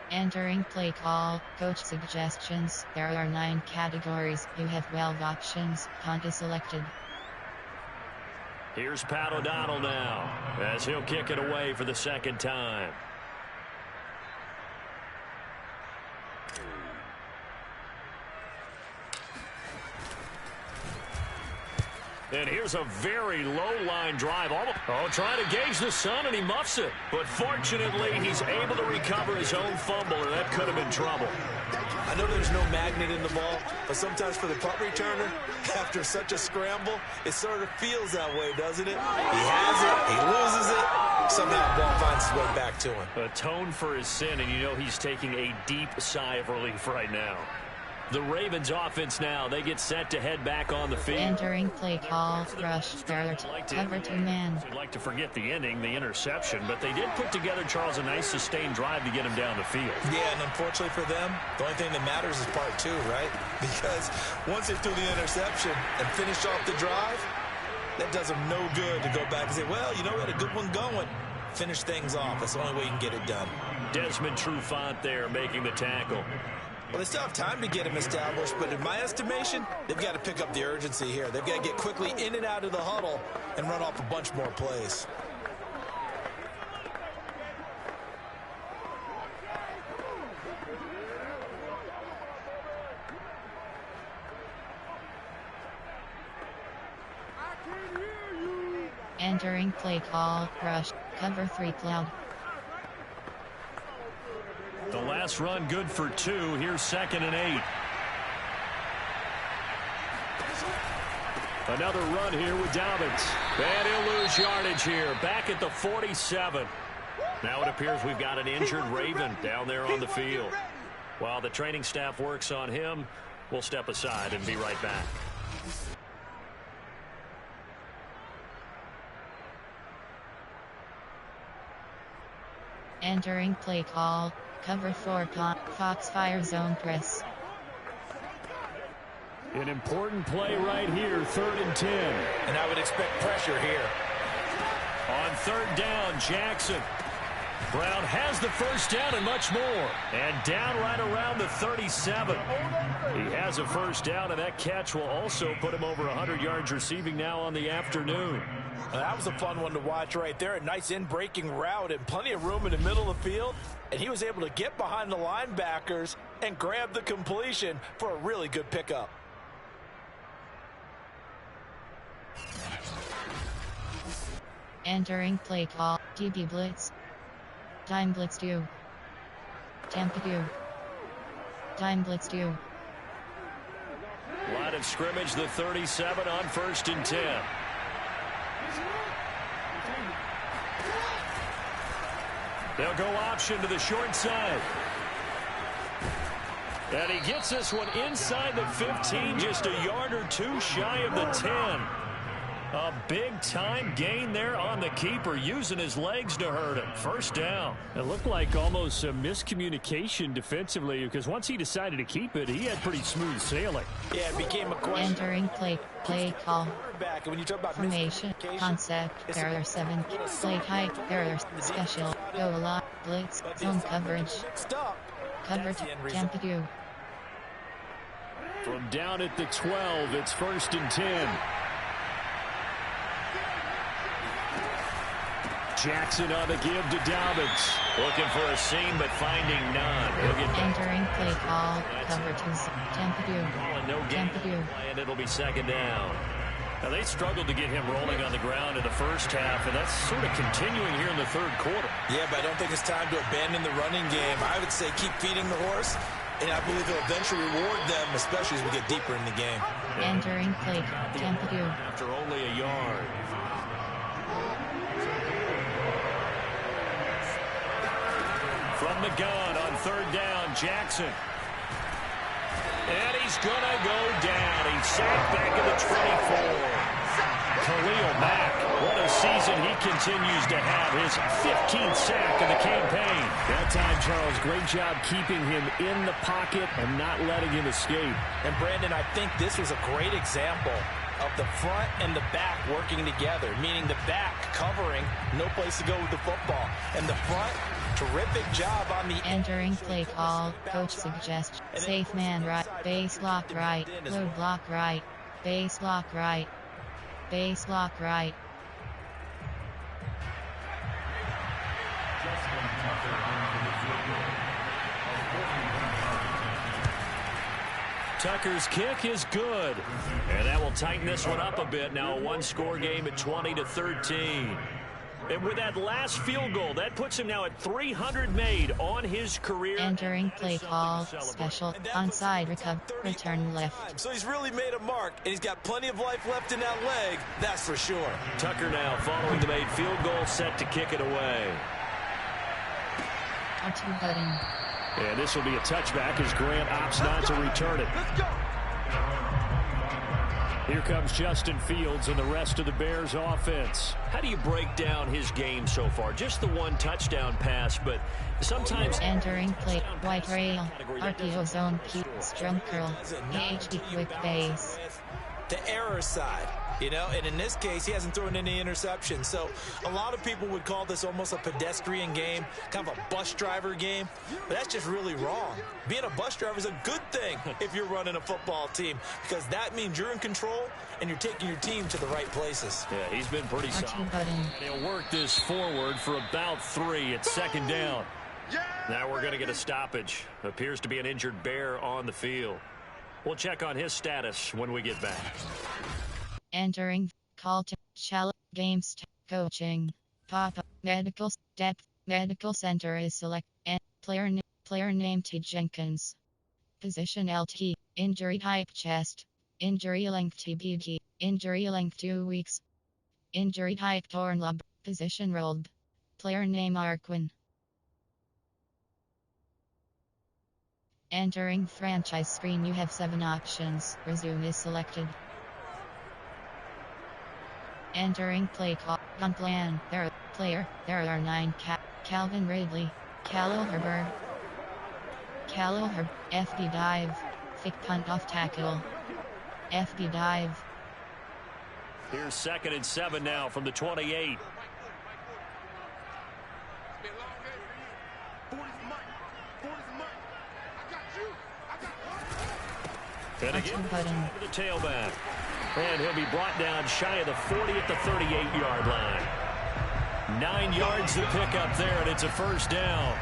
Entering play call, coach suggestions. There are 9 categories. You have 12 options. Punt is selected. Here's Pat O'Donnell now, as he'll kick it away for the second time. And here's a very low-line drive. Trying to gauge the sun, and he muffs it. But fortunately, he's able to recover his own fumble, and that could have been trouble. I know there's no magnet in the ball, but sometimes for the punt returner, after such a scramble, it sort of feels that way, doesn't it? He has it, he loses it, somehow the ball finds its way back to him. Atone for his sin, and you know he's taking a deep sigh of relief right now. The Ravens offense now, they get set to head back on the field. Entering play call, rush, start, cover 2 man. I'd like to forget the ending, the interception, but they did put together, Charles, a nice sustained drive to get him down the field. Yeah, and unfortunately for them, the only thing that matters is part 2, right? Because once they threw the interception and finished off the drive, that does them no good to go back and say, well, you know, we had a good one going. Finish things off. That's the only way you can get it done. Desmond Trufant there making the tackle. Well, they still have time to get him established, but in my estimation, they've got to pick up the urgency here. They've got to get quickly in and out of the huddle and run off a bunch more plays. Entering play call, rush, cover 3 cloud. The last run good for 2. Here's 2nd and 8. Another run here with Dobbins. And he'll lose yardage here. Back at the 47. Now it appears we've got an injured Raven down there on the field. While the training staff works on him, we'll step aside and be right back. Entering play call, cover 4 Foxfire zone press. An important play right here, 3rd and 10. And I would expect pressure here. On 3rd down, Jackson. Brown has the first down and much more. And down right around the 37. He has a first down, and that catch will also put him over 100 yards receiving now on the afternoon. That was a fun one to watch right there. A nice in-breaking route and plenty of room in the middle of the field. And he was able to get behind the linebackers and grab the completion for a really good pickup. Entering play call, DB blitz. Time blitz 2. Tampa 2. Time blitz 2. Line of scrimmage, the 37 on 1st and 10. They'll go option to the short side. And he gets this one inside the 15, just a yard or 2 shy of the 10. A big-time gain there on the keeper, using his legs to hurt him. First down. It looked like almost a miscommunication defensively, because once he decided to keep it, he had pretty smooth sailing. Yeah, it became a question. Entering play call. Back. And when you talk about Formation, concept, there are 7. Play height, there are special, go a lot, blitz, zone coverage. Cover Tampa 2. From down at the 12, it's 1st and 10. Jackson on the give to Dobbins. Looking for a seam, but finding none. Entering play call, cover 2, Tampa 2. No Tampa 2. And it'll be 2nd down. Now, they struggled to get him rolling on the ground in the first half, and that's sort of continuing here in the 3rd quarter. Yeah, but I don't think it's time to abandon the running game. I would say keep feeding the horse, and I believe it'll eventually reward them, especially as we get deeper in the game. Entering play, Tampa 2. After only a yard. From the gun on 3rd down, Jackson. And he's going to go down. He's sacked back at the 24. Khalil Mack, what a this season, he continues to have his 15th sack of the campaign. That time, Charles, great job keeping him in the pocket and not letting him escape. And Brandon, I think this was a great example of the front and the back working together, meaning the back covering, no place to go with the football, and the front, terrific job on the entering play call. Coach suggests safe man right, base block right, load block right, base block right, base block right. Tucker's kick is good. And that will tighten this one up a bit. Now a one-score game at 20-13. And with that last field goal, that puts him now at 300 made on his career. Entering play call. Special onside recover. Return left. So he's really made a mark, and he's got plenty of life left in that leg. That's for sure. Tucker now following the made field goal, set to kick it away. R2 button. And this will be a touchback as Grant opts not to return it. Here comes Justin Fields and the rest of the Bears offense. How do you break down his game so far? Just the one touchdown pass, but sometimes... Entering play, white rail, RPO zone, keep, strum curl, AHD quick base. The error side, you know, and in this case, he hasn't thrown any interceptions. So a lot of people would call this almost a pedestrian game, kind of a bus driver game. But that's just really wrong. Being a bus driver is a good thing if you're running a football team, because that means you're in control and you're taking your team to the right places. Yeah, he's been pretty solid. He'll work this forward for about 3 at second down. Now we're going to get a stoppage. Appears to be an injured Bear on the field. We'll check on his status when we get back. Entering call to challenge games coaching. Pop-up medical depth medical center is select and player name T Jenkins. Position LT. Injury type chest. Injury length TBD. Injury length 2 weeks. Injury type torn lumbar. Position rolled. Player name Arquin. Entering franchise screen, you have 7 options. Resume is selected. Entering play call. Gun plan. There are 9 Calvin Ridley. Khalil Herbert. FB dive. Thick punt off tackle. FB dive. Here's 2nd and 7 now from the 28. And again, the tailback. And he'll be brought down shy of the 40 at the 38-yard line. 9 yards to pick up there, and it's a first down.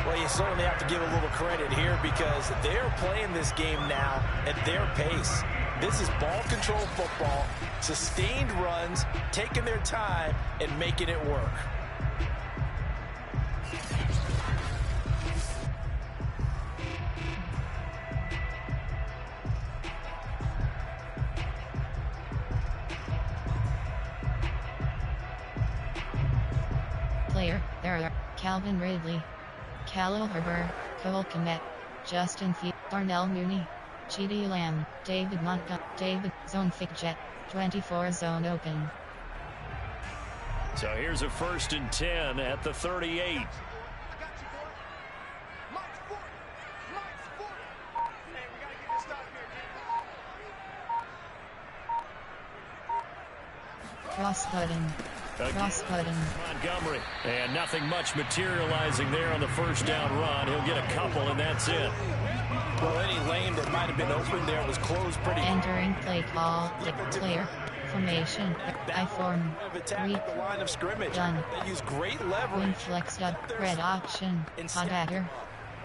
Well, you certainly have to give a little credit here because they're playing this game now at their pace. This is ball control football, sustained runs, taking their time, and making it work. There are Calvin Ridley, Khalil Herbert, Cole Kmet, Justin Fields, Darnell Mooney, G.D. Lamb, David Montgomery, David Zone Fig Jet, 24 zone open. So here's a 1st and 10 at the 38. Cross button. Cross button. Montgomery. And nothing much materializing there on the first down run. He'll get a couple, and that's it. Well, any lane that might have been open there was closed pretty. Entering play call. Player. Formation. I form. Read the line of scrimmage. Done. They use great leverage. Wing flex up. Red option. Hot batter.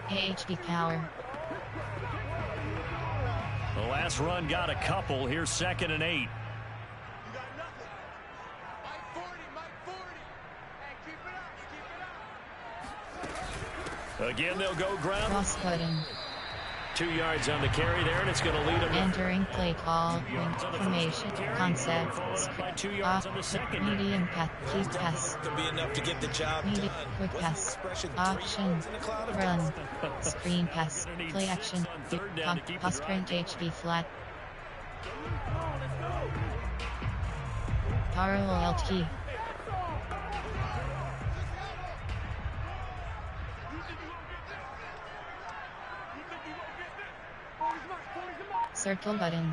AHD power. The last run got a couple. Here's 2nd and 8. Again, they'll go ground. Cross button. 2 yards on the carry there, and it's going to lead them. Entering play call. Formation. Concept. Medium pass. Keep pass. Could be enough to get the job Medium. done. Quick pass. Option. Run. Screen pass. Play action. Pass print HB flat. Parallel LT. Circle button.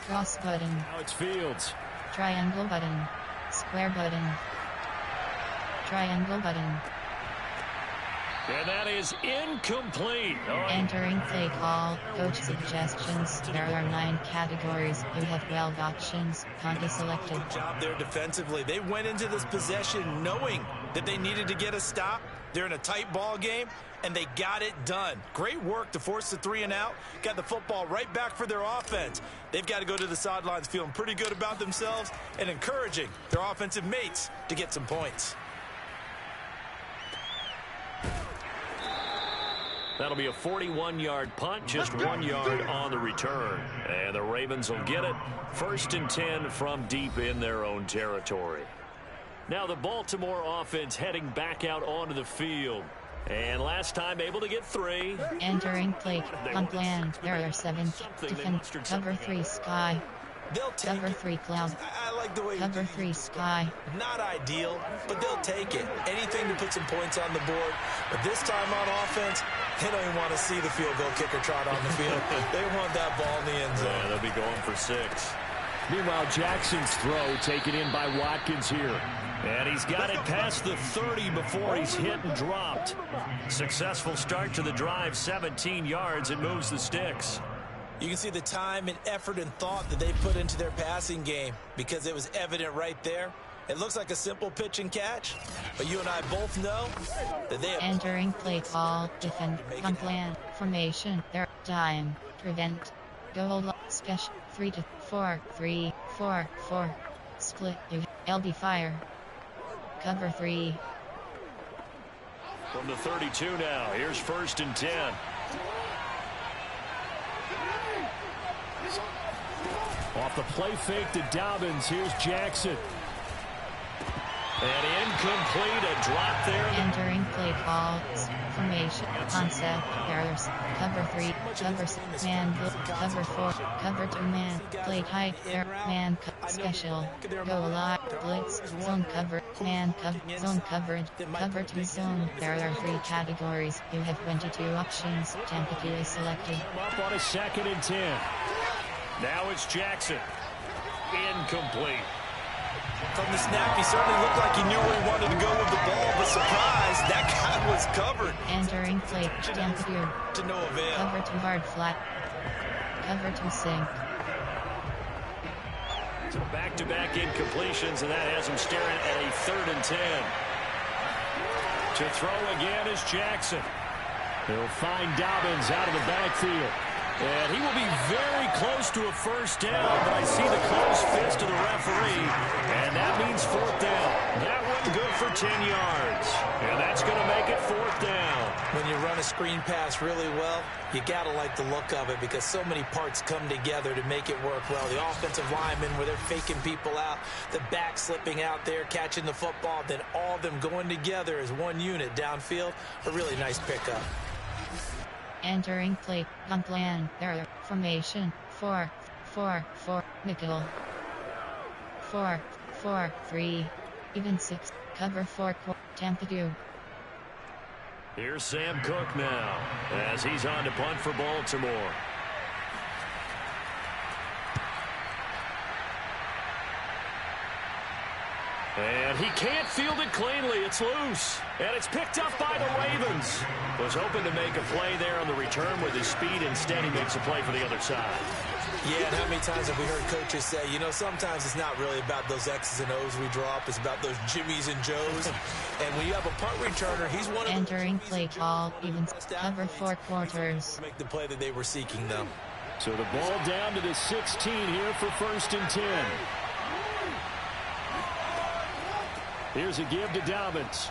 Cross button. Now it's Fields. Triangle button. Square button. Triangle button. And that is incomplete. Entering play call. Coach suggestions. There are 9 categories. You have 12 options. Conti selected. Good job there defensively. They went into this possession knowing that they needed to get a stop. They're in a tight ball game, and they got it done. Great work to force the 3 and out. Got the football right back for their offense. They've got to go to the sidelines feeling pretty good about themselves and encouraging their offensive mates to get some points. That'll be a 41-yard punt, just 1 yard on the return. And the Ravens will get it. 1st and 10 from deep in their own territory. Now the Baltimore offense heading back out onto the field. And last time able to get 3. Entering play on plan. There are 7. Defend. Cover 3 sky. They'll take Cover it. 3 cloud. I like the way Cover 3 sky. not ideal, but they'll take it. Anything to put some points on the board. But this time on offense, they don't even want to see the field goal kicker trot on the field. They want that ball in the end zone. Yeah, they'll be going for 6. Meanwhile, Jackson's throw taken in by Watkins here. And he's got it past the 30 before he's hit and dropped. Successful start to the drive, 17 yards, and moves the sticks. You can see the time and effort and thought that they put into their passing game because it was evident right there. It looks like a simple pitch and catch, but you and I both know that they have... Entering play call. Defend. On plan. Formation. There. Time. Prevent. Goal. Special. 3 to 4. 3. 4. 4. Split. LB fire. Cover 3. From the 32 now, here's 1st and 10. Off the play fake to Dobbins. Here's Jackson. And incomplete, a drop there. Entering play call. Formation. Concept. Errors. Cover 3. Cover 6. Man. Cover 4. Cover 2 man. Play high. Man. Special. Go live. Blitz. Zone cover. Man. Zone coverage. Cover 2 zone. There are 3 categories. You have 22 options. Tampa is selected. Up on a 2nd and 10. Now it's Jackson. Incomplete. From the snap, he certainly looked like he knew where he wanted to go with the ball, but surprise, that guy was covered. Entering play. Tampa To no avail. Cover 2 hard flat. Cover 2 sink. So back-to-back incompletions, and that has him staring at a 3rd and 10. To throw again is Jackson. He'll find Dobbins out of the backfield. And he will be very close to a 1st down, but I see the closed fist of the referee, and that means 4th down. That one good for 10 yards, and that's going to make it 4th down. When you run a screen pass really well, you got to like the look of it because so many parts come together to make it work well. The offensive linemen, where they're faking people out, the back slipping out there, catching the football, then all of them going together as one unit downfield. A really nice pickup. Entering play. On plan. There are formation. 4. 4. 4. Nickel. 4. 4. 3. Even 6. Cover 4. Tampa 2. Here's Sam Cook now as he's on to punt for Baltimore. And he can't field it cleanly. It's loose. And it's picked up by the Ravens. Was hoping to make a play there on the return with his speed. Instead, he makes a play for the other side. Yeah, and how many times have we heard coaches say, you know, sometimes it's not really about those X's and O's we draw up. It's about those Jimmies and Joes. And when you have a punt returner, he's one of the... Entering play call. Even cover 4 quarters. Make the play that they were seeking, though. So the ball down to the 16 here for 1st and 10. Here's a give to Dobbins.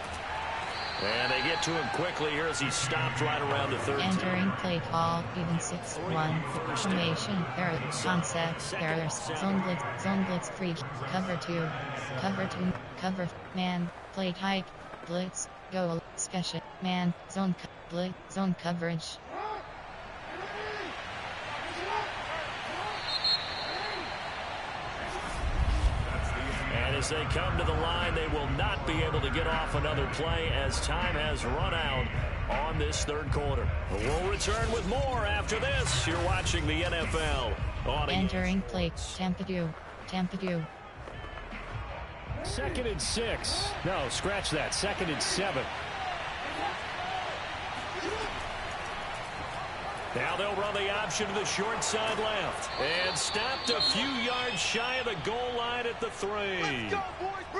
And they get to him quickly here as he stopped right around the 13. Entering play call. Even 6-1. Formation. Error. Concept. Errors. Zone blitz free. Cover 2. Cover 2. Cover. Man. Play hike. Blitz. Goal. Special. Man. Zone. Blitz. Zone coverage. And As they come to the line, they will not be able to get off another play as time has run out on this third quarter. We'll return with more after this. You're watching the NFL on Entering play, Tampa 2. 2nd and 6. No, scratch that. 2nd and 7. Now they'll run the option to the short side left. And stopped a few yards shy of the goal line at the 3.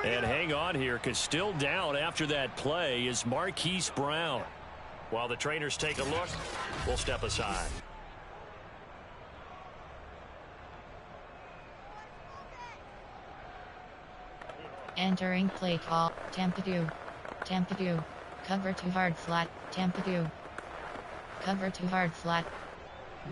And hang on here, because still down after that play is Marquise Brown. While the trainers take a look, we'll step aside. Entering play call, Tampa 2. Cover 2 hard flat, Tampa 2. Cover 2 hard flat.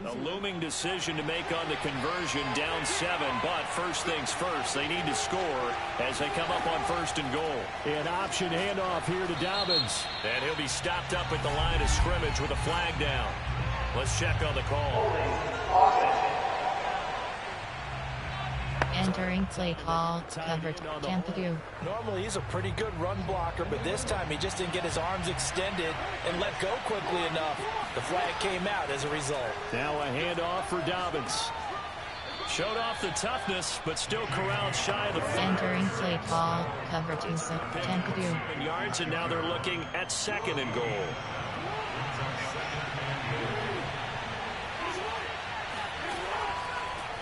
A looming decision to make on the conversion, down 7, but first things first, they need to score as they come up on 1st and goal. An option handoff here to Dobbins. And he'll be stopped up at the line of scrimmage with a flag down. Let's check on the call. Entering play call, cover Tampa 2. Normally he's a pretty good run blocker, but this time he just didn't get his arms extended and let go quickly enough. The flag came out as a result. Now a handoff for Dobbins. Showed off the toughness, but still corralled shy of the field. Entering play call, cover 2, Tampa 2. Yards, and now they're looking at 2nd and goal.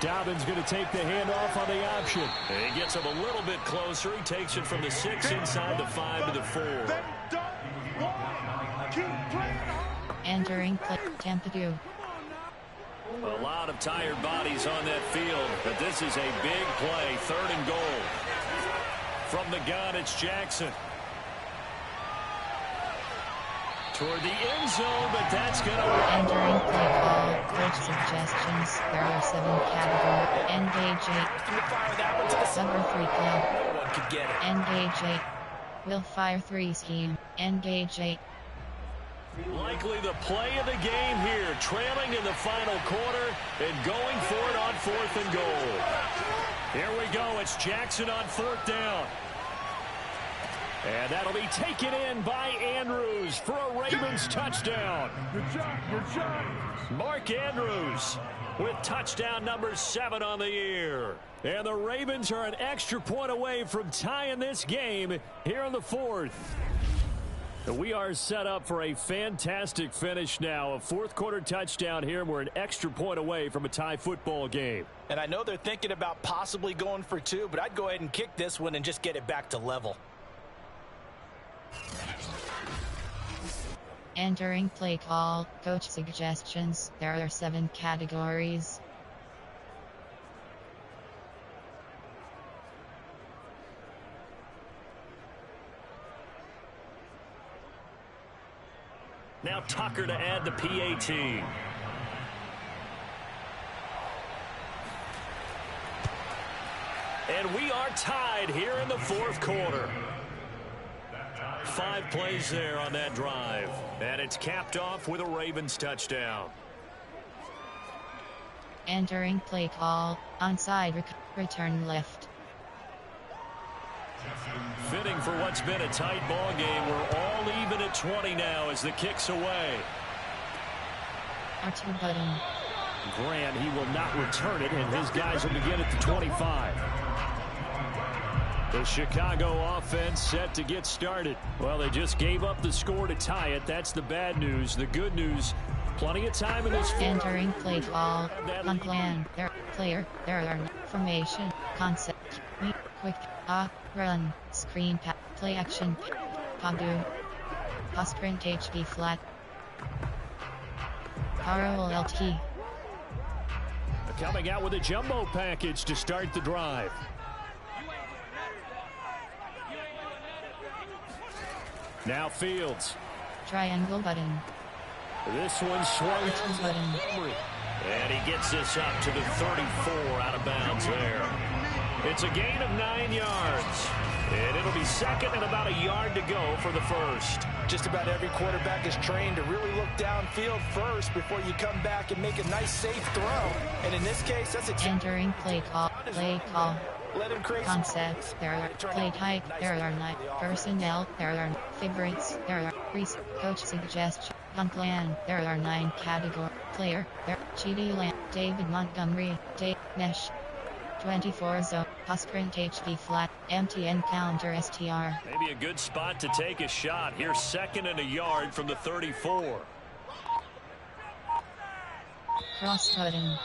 Dobbins going to take the handoff on the option. And he gets him a little bit closer. He takes it from the 6 inside the 5 to the 4. Entering play, Tampa 2. A lot of tired bodies on that field, but this is a big play. 3rd and goal. From the gun, it's Jackson. Toward the end zone, but that's going to... Entering play call, coach suggestions. There are 7 categories. Engage 8. Cover 3 club. No one could get it. Engage 8. Will fire 3 scheme. Engage 8. Likely the play of the game here, trailing in the final quarter and going for it on 4th and goal. Here we go. It's Jackson on 4th down. And that'll be taken in by Andrews for a Ravens touchdown. Good job. Mark Andrews with touchdown number 7 on the year. And the Ravens are an extra point away from tying this game here in the 4th. We are set up for a fantastic finish now. A 4th quarter touchdown here, and we're an extra point away from a tie football game. And I know they're thinking about possibly going for 2, but I'd go ahead and kick this one and just get it back to level. Entering play call, coach suggestions. There are 7 categories. Now Tucker to add the PAT. And we are tied here in the 4th quarter. 5 plays there on that drive. And it's capped off with a Ravens touchdown. Entering play call, onside return left. Fitting for what's been a tight ball game. We're all even at 20 now as the kick's away. R2 button. Grant, he will not return it, and his guys will begin at the 25. The Chicago offense set to get started. Well, they just gave up the score to tie it. That's the bad news. The good news, plenty of time in this. Entering play call, on plan, there are formation, concept, meet, quick, run, screen, play action, Padu, sprint HP flat, Parallel LT. Coming out with a jumbo package to start the drive. Now Fields. Triangle button. This one swung R2 button. and he gets this up to the 34 out of bounds there. It's a gain of 9 yards. And it'll be 2nd and about a yard to go for the 1st. Just about every quarterback is trained to really look downfield first before you come back and make a nice safe throw. And in this case, that's a Entering play call, Let him create Concepts, there are play type, there are 9 personnel, there are favorites, there are coach suggestion, gun plan, there are 9 category player, there GD Lamb, David Montgomery, Dave Mesh, 24 zone, pass print HB flat, MTN counter STR. Maybe a good spot to take a shot. Here's 2nd and a yard from the 34. Cross button.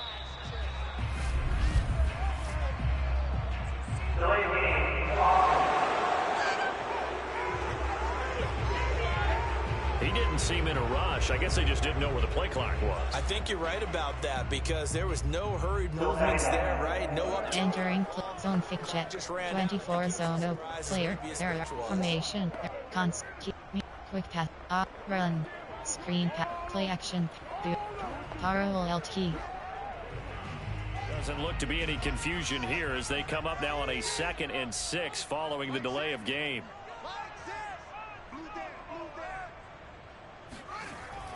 He didn't seem in a rush. I guess they just didn't know where the play clock was. I think you're right about that because there was no hurried movements there, right? No up. Entering zone fig jet. 24 zone O. Player. There are formation. Cons. Quick pass. Run. Screen pass. Play action. Parallel LT. Doesn't look to be any confusion here as they come up now on a 2nd and 6 following the delay of game.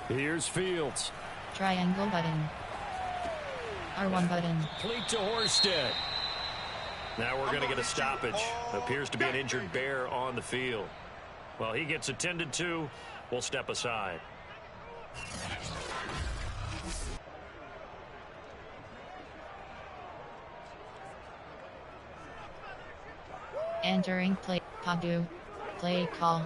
Here's Fields. Triangle button. R1 button. Complete to Horsted. Now we're going to get a stoppage. Appears to be an injured bear on the field. Well, he gets attended to. We'll step aside. Entering play. Padu. Play call.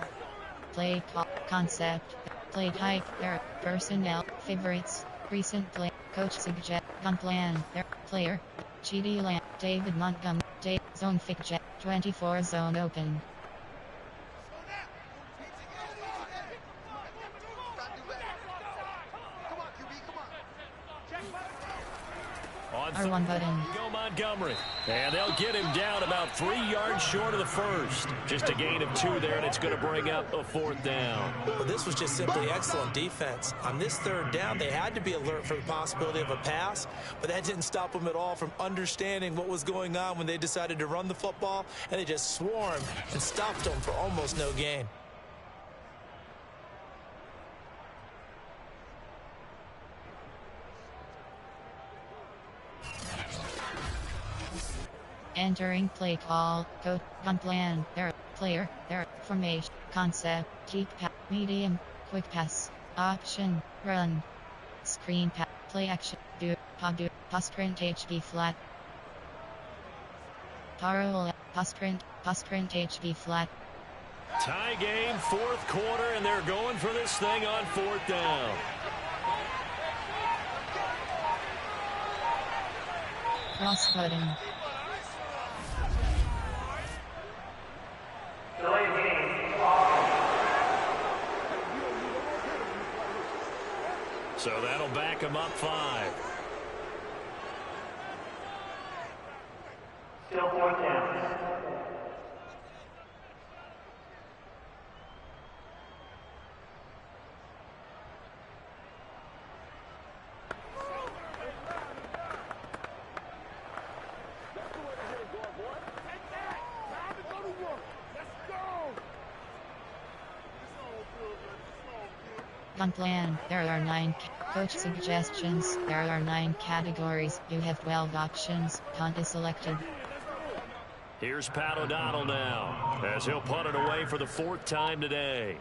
Play call. Concept. Play type. There. Personnel. Favorites. Recent play. Coach suggest. Gun plan. There. Player. GD Lamb. David Montgomery. Zone fig jet. 24 zone open. R1 button. Go Montgomery. And they'll get him down about 3 yards short of the first. Just a gain of 2 there, and it's going to bring up a 4th down. Well, this was just simply excellent defense. On this 3rd down, they had to be alert for the possibility of a pass, but that didn't stop them at all from understanding what was going on when they decided to run the football, and they just swarmed and stopped them for almost no gain. Entering play call. Go. Gun plan. There. Player. There. Formation. Concept. Keep pass. Medium. Quick pass. Option. Run. Screen pass. Play action. Do. Padu. Pass print HB flat. Parallel. Pass print HB flat. Tie game, 4th quarter, and they're going for this thing on 4th down. Cross button. So that'll back him up 5. Still 4th down. Gun plan. There are 9 coach suggestions. There are 9 categories. You have 12 options. Punt is selected. Here's Pat O'Donnell now as he'll punt it away for the 4th time today.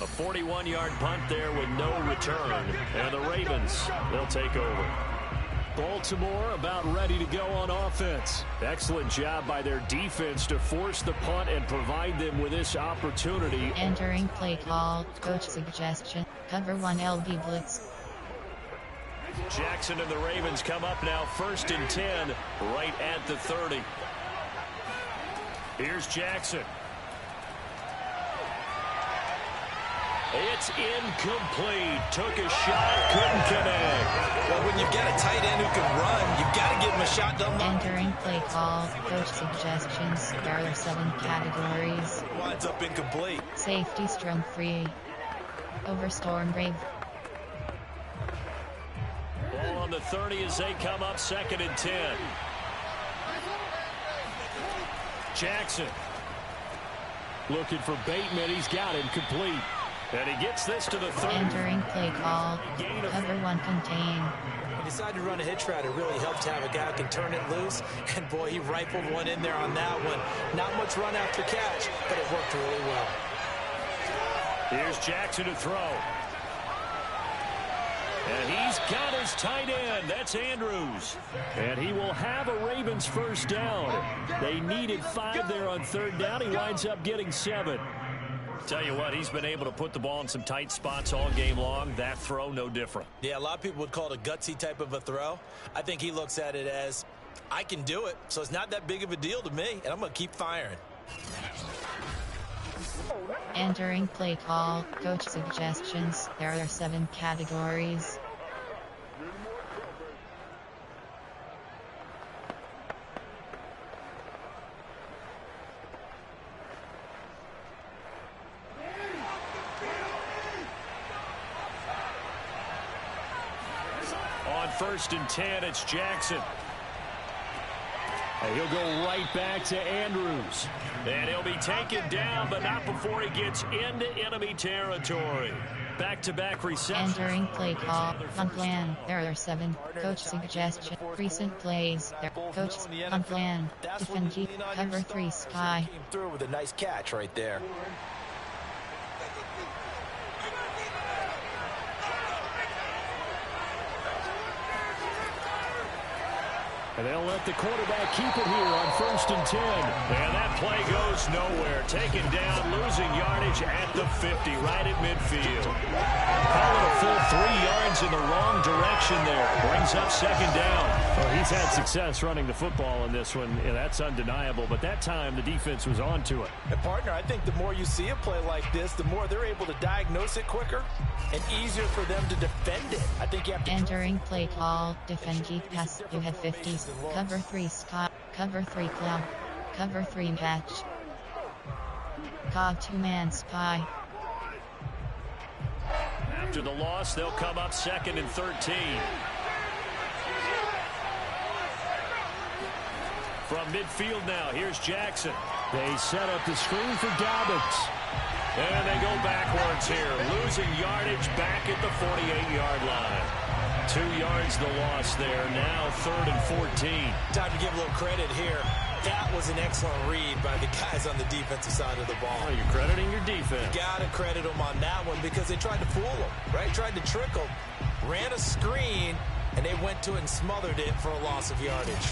A 41-yard punt there with no return. And the Ravens, they'll take over. Baltimore about ready to go on offense. Excellent job by their defense to force the punt and provide them with this opportunity. Entering play call. Coach suggestion. Cover 1 LB blitz. Jackson and the Ravens come up now 1st and 10 right at the 30. Here's Jackson. It's incomplete. Took a shot, couldn't connect. Well, when you've got a tight end who can run, you've got to give him a shot to unlock. Entering play call. Coach suggestions. There are 7 categories. Winds up incomplete. Safety strong free. Over storm brave. Ball on the 30 as they come up 2nd and 10. Looking for Bateman. He's got him complete. And he gets this to the 30. Entering play call. Cover 1 contain. He decided to run a hitch route. It really helped to have a guy who can turn it loose. And, boy, he rifled one in there on that one. Not much run after catch, but it worked really well. Here's Jackson to throw. And he's got his tight end. That's Andrews. And he will have a Ravens first down. They needed 5 there on 3rd down. He winds up getting 7. Tell you what, he's been able to put the ball in some tight spots all game long. That throw, no different. Yeah, a lot of people would call it a gutsy type of a throw. I think he looks at it as, I can do it, so it's not that big of a deal to me, and I'm going to keep firing. Entering play call. Coach suggestions. There are 7 categories. On 1st and 10, it's Jackson. And he'll go right back to Andrews. And he'll be taken down, but not before he gets into enemy territory. Back-to-back receptions. Entering play call. Punt plan. There are 7. Coach suggestion. Recent plays. There. Coach punt plan. Defend G. Cover 3 sky. Came through with a nice catch right there. And they'll let the quarterback keep it here on 1st and 10. And that play goes nowhere. Taken down, losing yardage at the 50, right at midfield. Call it a full 3 yards in the wrong direction there. Brings up 2nd down. Well, he's had success running the football in this one, and that's undeniable. But that time, the defense was on to it. And, partner, I think the more you see a play like this, the more they're able to diagnose it quicker and easier for them to defend it. I think you have to... Entering play call. Defend G pass. You have 50. Cover 3 sky. Cover 3 cloud. Cover 3 patch. Cog 2-man spy. After the loss, they'll come up 2nd and 13. From midfield now, here's Jackson. They set up the screen for Dobbins. And they go backwards here, losing yardage back at the 48-yard line. 2 yards the loss there, now 3rd and 14. Time to give a little credit here. That was an excellent read by the guys on the defensive side of the ball. Oh, you're crediting your defense. Got to credit them on that one because they tried to fool them, right? Tried to trick them, ran a screen, and they went to it and smothered it for a loss of yardage.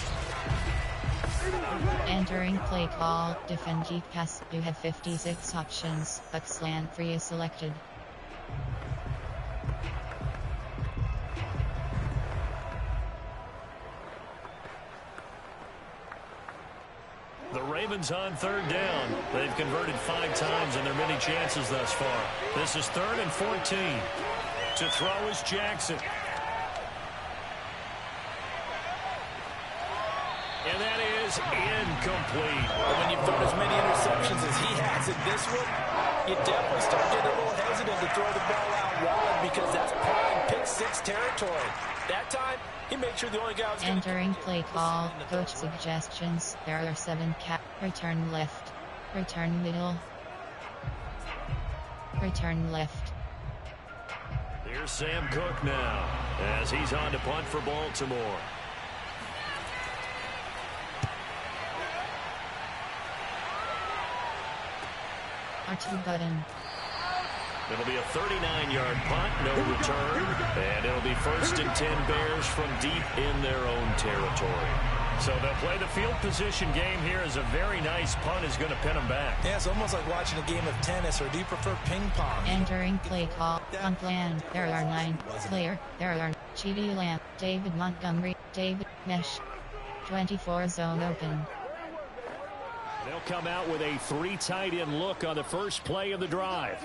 Entering play call. Defend G pass. You have 56 options, but slant 3 is selected. The Ravens on 3rd down. They've converted 5 times in their many chances thus far. This is 3rd and 14. To throw is Jackson. And that is incomplete. When you've thrown as many interceptions as he has in this one, you definitely start getting a little hesitant to throw the ball out wide because that's prime pick 6 territory. That time, he made sure the only guy was Entering play call. Coach suggestions. There are 7 return left. Return middle. Return left. Here's Sam Cook now as he's on to punt for Baltimore. R2 button. It'll be a 39-yard punt, no return, and it'll be 1st and 10 Bears from deep in their own territory. So they'll play the field position game here as a very nice punt is going to pin them back. Yeah, it's almost like watching a game of tennis, or do you prefer ping pong? Entering play call. On plan. There are 9. Player. There are Cheedy Lamb, David Montgomery, David Mesh. 24 zone open. They'll come out with a 3 tight end look on the first play of the drive.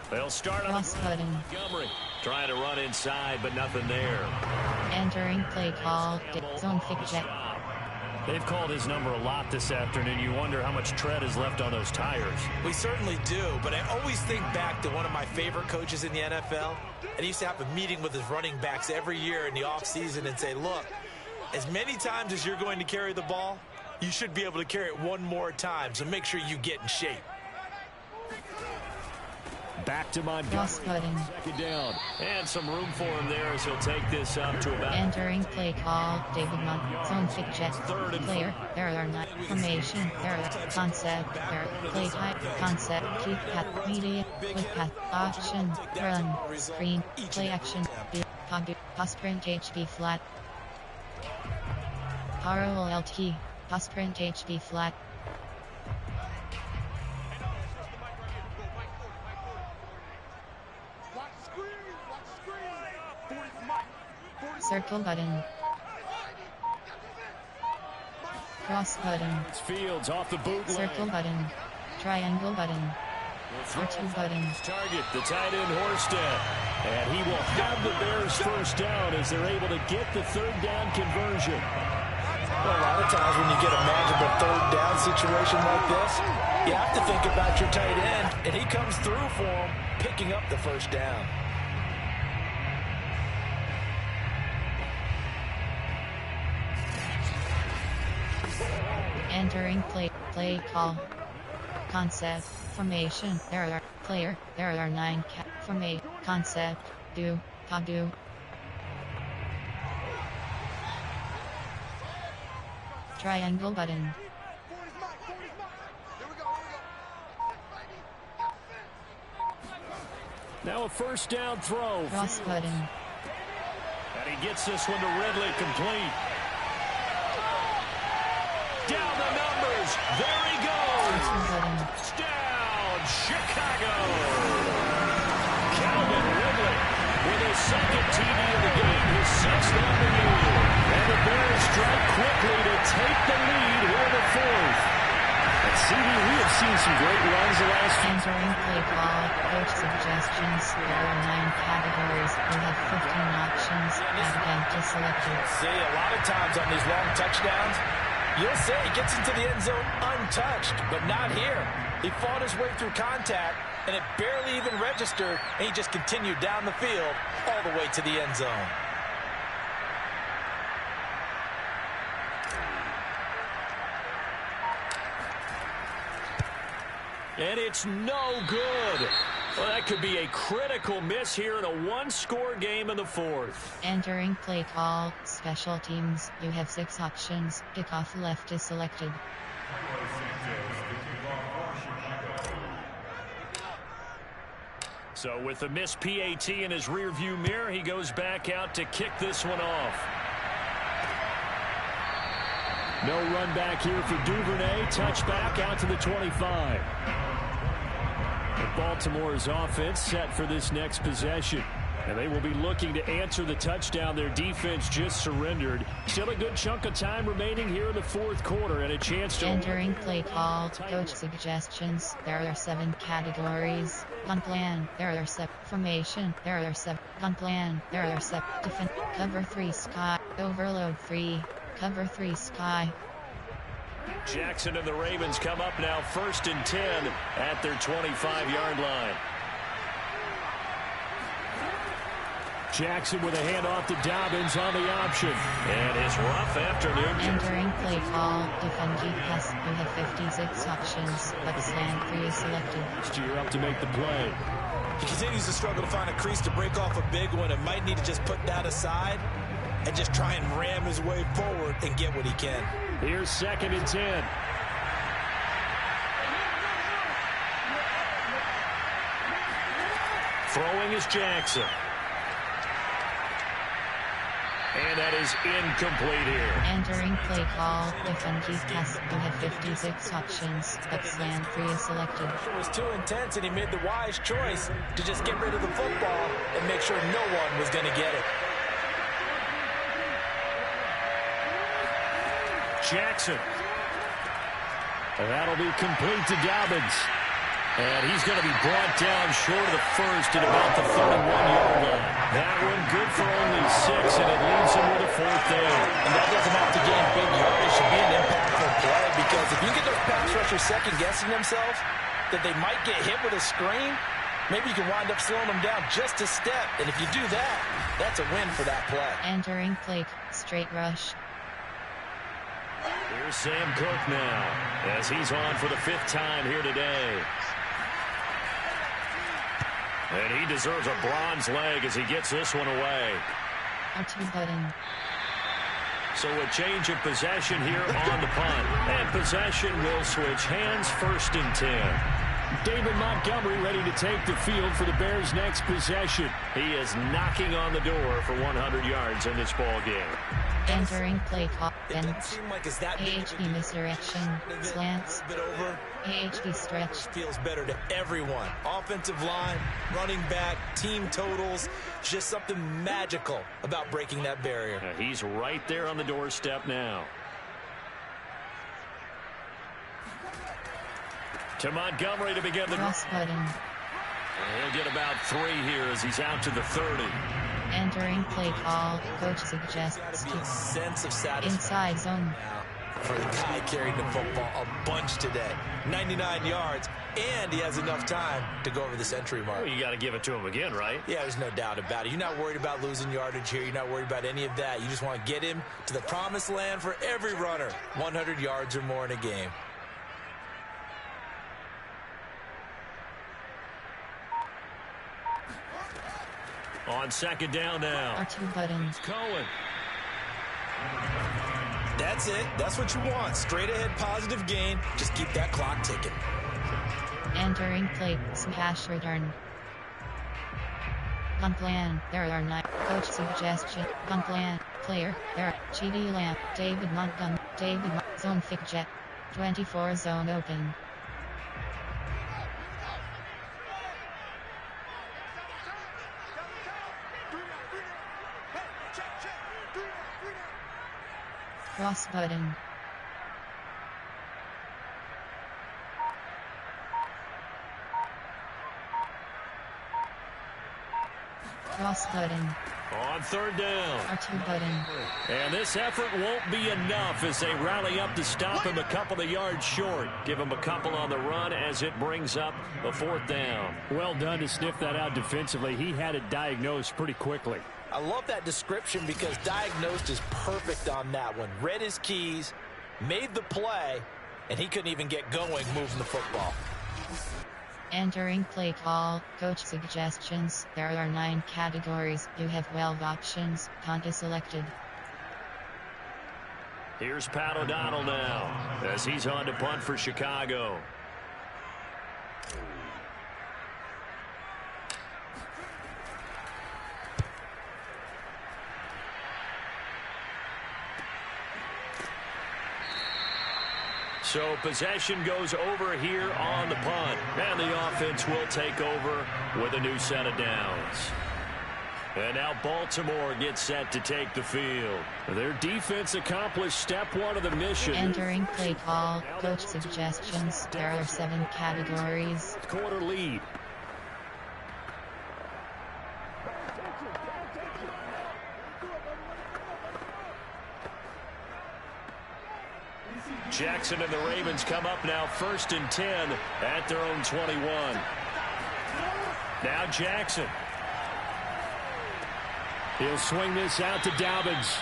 They'll start on Montgomery. Trying to run inside, but nothing there. Entering play call. Zone fix check. They've called his number a lot this afternoon. You wonder how much tread is left on those tires. We certainly do, but I always think back to one of my favorite coaches in the NFL. And he used to have a meeting with his running backs every year in the offseason and say, look, As many times as you're going to carry the ball, you should be able to carry it one more time, so make sure you get in shape. Back to Montgomery. Second down. And some room for him there as he'll take this up to about. Entering play call, David Montgomery. Zone fit jet. Player, there are not. Formation, there are. Concept, there are. Play type, concept, keep path, media, click path, option, run, screen, play action, pass print HB flat. Parallel LT, pass print HB flat. Circle button. Cross button. Fields off the boot. Circle button. Triangle button. R2 button. Target the tight end Horsted. And he will have the Bears first down as they're able to get the third down conversion. Well, a lot of times when you get a manageable third down situation like this, you have to think about your tight end, and he comes through for him, picking up the first down. Entering play call. Concept, formation, there are. Player, there are 9 formate, concept, do. Triangle button. Now a first down throw. Cross button. And he gets this one to Ridley, complete. Down the numbers. There he goes. Touchdown, Chicago. Calvin Ridley with his second TD of the game, his 6th on the year. And the Bears strike quickly to take the lead here in the fourth. And CD, we have seen some great runs the last few. Entering play call, coach suggestions. There are 9 categories. We have 15 options. Add again to selected. See, a lot of times on these long touchdowns, you'll say he gets into the end zone untouched, but not here. He fought his way through contact, and it barely even registered, and he just continued down the field all the way to the end zone. And it's no good. Well, that could be a critical miss here in a one-score game in the fourth. Entering play call, special teams. You have 6 options. Kickoff left is selected. So with the missed PAT in his rearview mirror, he goes back out to kick this one off. No run back here for Duvernay. Touchback out to the 25. And Baltimore's offense set for this next possession. And they will be looking to answer the touchdown their defense just surrendered. Still a good chunk of time remaining here in the fourth quarter and a chance to... Entering play call, coach suggestions. There are 7 categories. Gun plan, there are 7. Formation, there are 7. Gun plan, there are 7. Defense, cover 3 sky, overload 3. Cover 3 sky. Jackson and the Ravens come up now 1st and 10 at their 25-yard line. Jackson with a handoff to Dobbins on the option. And his rough afternoon. Entering play call, defend keep pass. You have 56 options, but slant 3 is selected. You're up to make the play. He continues to struggle to find a crease to break off a big one and might need to just put that aside and just try and ram his way forward and get what he can. Here's 2nd and 10. Throwing is Jackson. And that is incomplete here. Entering play call, defend keep pass. You have 56 options, but slant 3 is selected. It was too intense, and he made the wise choice to just get rid of the football and make sure no one was going to get it. Jackson. And that'll be complete to Dobbins. And he's going to be brought down short of the first at about the 31-yard line. That one good for only 6, and it leaves him with a 4th down. And that doesn't have to gain big yardage. Should be an impactful play, because if you get those pass rushers second-guessing themselves that they might get hit with a screen, maybe you can wind up slowing them down just a step. And if you do that, that's a win for that play. Entering play, straight rush. Here's Sam Cook now as he's on for the 5th time here today. And he deserves a bronze leg as he gets this one away. R2 button. So a change of possession here on the punt. And possession will switch hands, 1st and 10. David Montgomery ready to take the field for the Bears' next possession. He is knocking on the door for 100 yards in this ball game. Entering play call. Like it's that AHD misdirection. Slants. AHD stretch. Feels better to everyone. Offensive line, running back, team totals. Just something magical about breaking that barrier. He's right there on the doorstep now. To Montgomery to begin the Cross button. He'll get about 3 here as he's out to the 30. Entering play call. Coach suggests Be a sense of satisfaction inside zone. for the guy carrying the football a bunch today. 99 yards, and he has enough time to go over the century mark. Well, you got to give it to him again, right? Yeah, there's no doubt about it. You're not worried about losing yardage here. You're not worried about any of that. You just want to get him to the promised land for every runner. 100 yards or more in a game. On 2nd down now. R2 button. Cohen. That's it. That's what you want. Straight ahead positive gain. Just keep that clock ticking. Entering play. Pass return. Gun plan. There are 9. Coach suggestion. Gun plan. Player. There. GD Lamp. David Montgomery. Zone Fick Jet. 24 zone open. Cross button. Cross button. On 3rd down. R2 button. And this effort won't be enough as they rally up to stop him a couple of yards short. Give him a couple on the run as it brings up the 4th down. Well done to sniff that out defensively. He had it diagnosed pretty quickly. I love that description because diagnosed is perfect on that one. Read his keys, made the play, and he couldn't even get going moving the football. Entering play call. Coach suggestions. There are 9 categories. You have 12 options. Punt is selected. Here's Pat O'Donnell now as he's on to punt for Chicago. So possession goes over here on the punt, and the offense will take over with a new set of downs. And now Baltimore gets set to take the field. Their defense accomplished step 1 of the mission. Entering play call. Coach suggestions. There are 7 categories. Quarter lead. Jackson and the Ravens come up now 1st and 10 at their own 21. Now Jackson. He'll swing this out to Dobbins.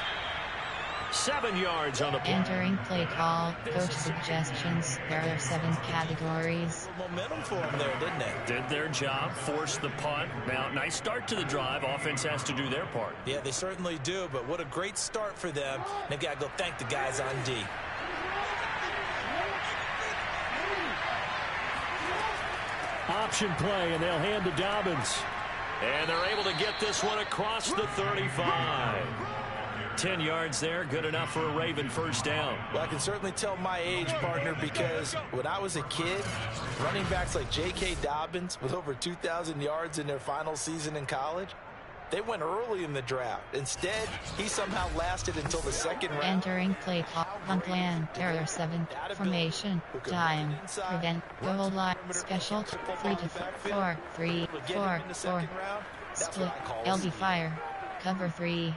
7 yards on the play. Entering play call. Coach suggestions. There are 7 categories. Momentum for them there, didn't they? Did their job, forced the punt. Now, nice start to the drive. Offense has to do their part. Yeah, they certainly do, but what a great start for them. They've got to go thank the guys on D. Option play, and they'll hand to Dobbins. And they're able to get this one across the 35. 10 yards there, good enough for a Raven 1st down. Well, I can certainly tell my age, partner, because when I was a kid, running backs like J.K. Dobbins with over 2,000 yards in their final season in college, they went early in the draft. Instead, he somehow lasted until the 2nd round. Entering play call. Punt plan. There are 7. Formation. Time. Prevent. Goal line. Special. 3 to 4. 3. 4. 4. Split. LD fire. Cover 3.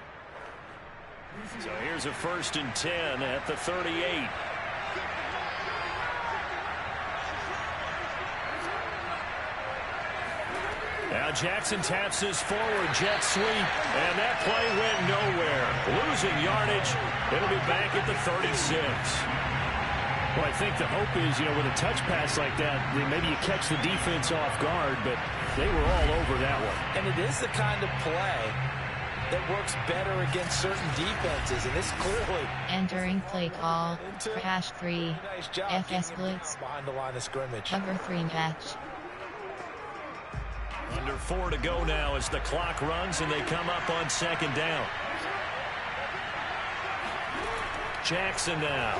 So here's a 1st and 10 at the 38. Now Now Jackson taps his forward jet sweep, and that play went nowhere. Losing yardage. It'll be back at the 36. Well, I think the hope is, with a touch pass like that, maybe you catch the defense off guard, but they were all over that one. And it is the kind of play that works better against certain defenses, and this clearly Entering play call, crash 3, nice job FS keeping Blitz, behind the line of scrimmage. cover 3 match. Under 4 to go now as the clock runs and they come up on second down. Jackson now.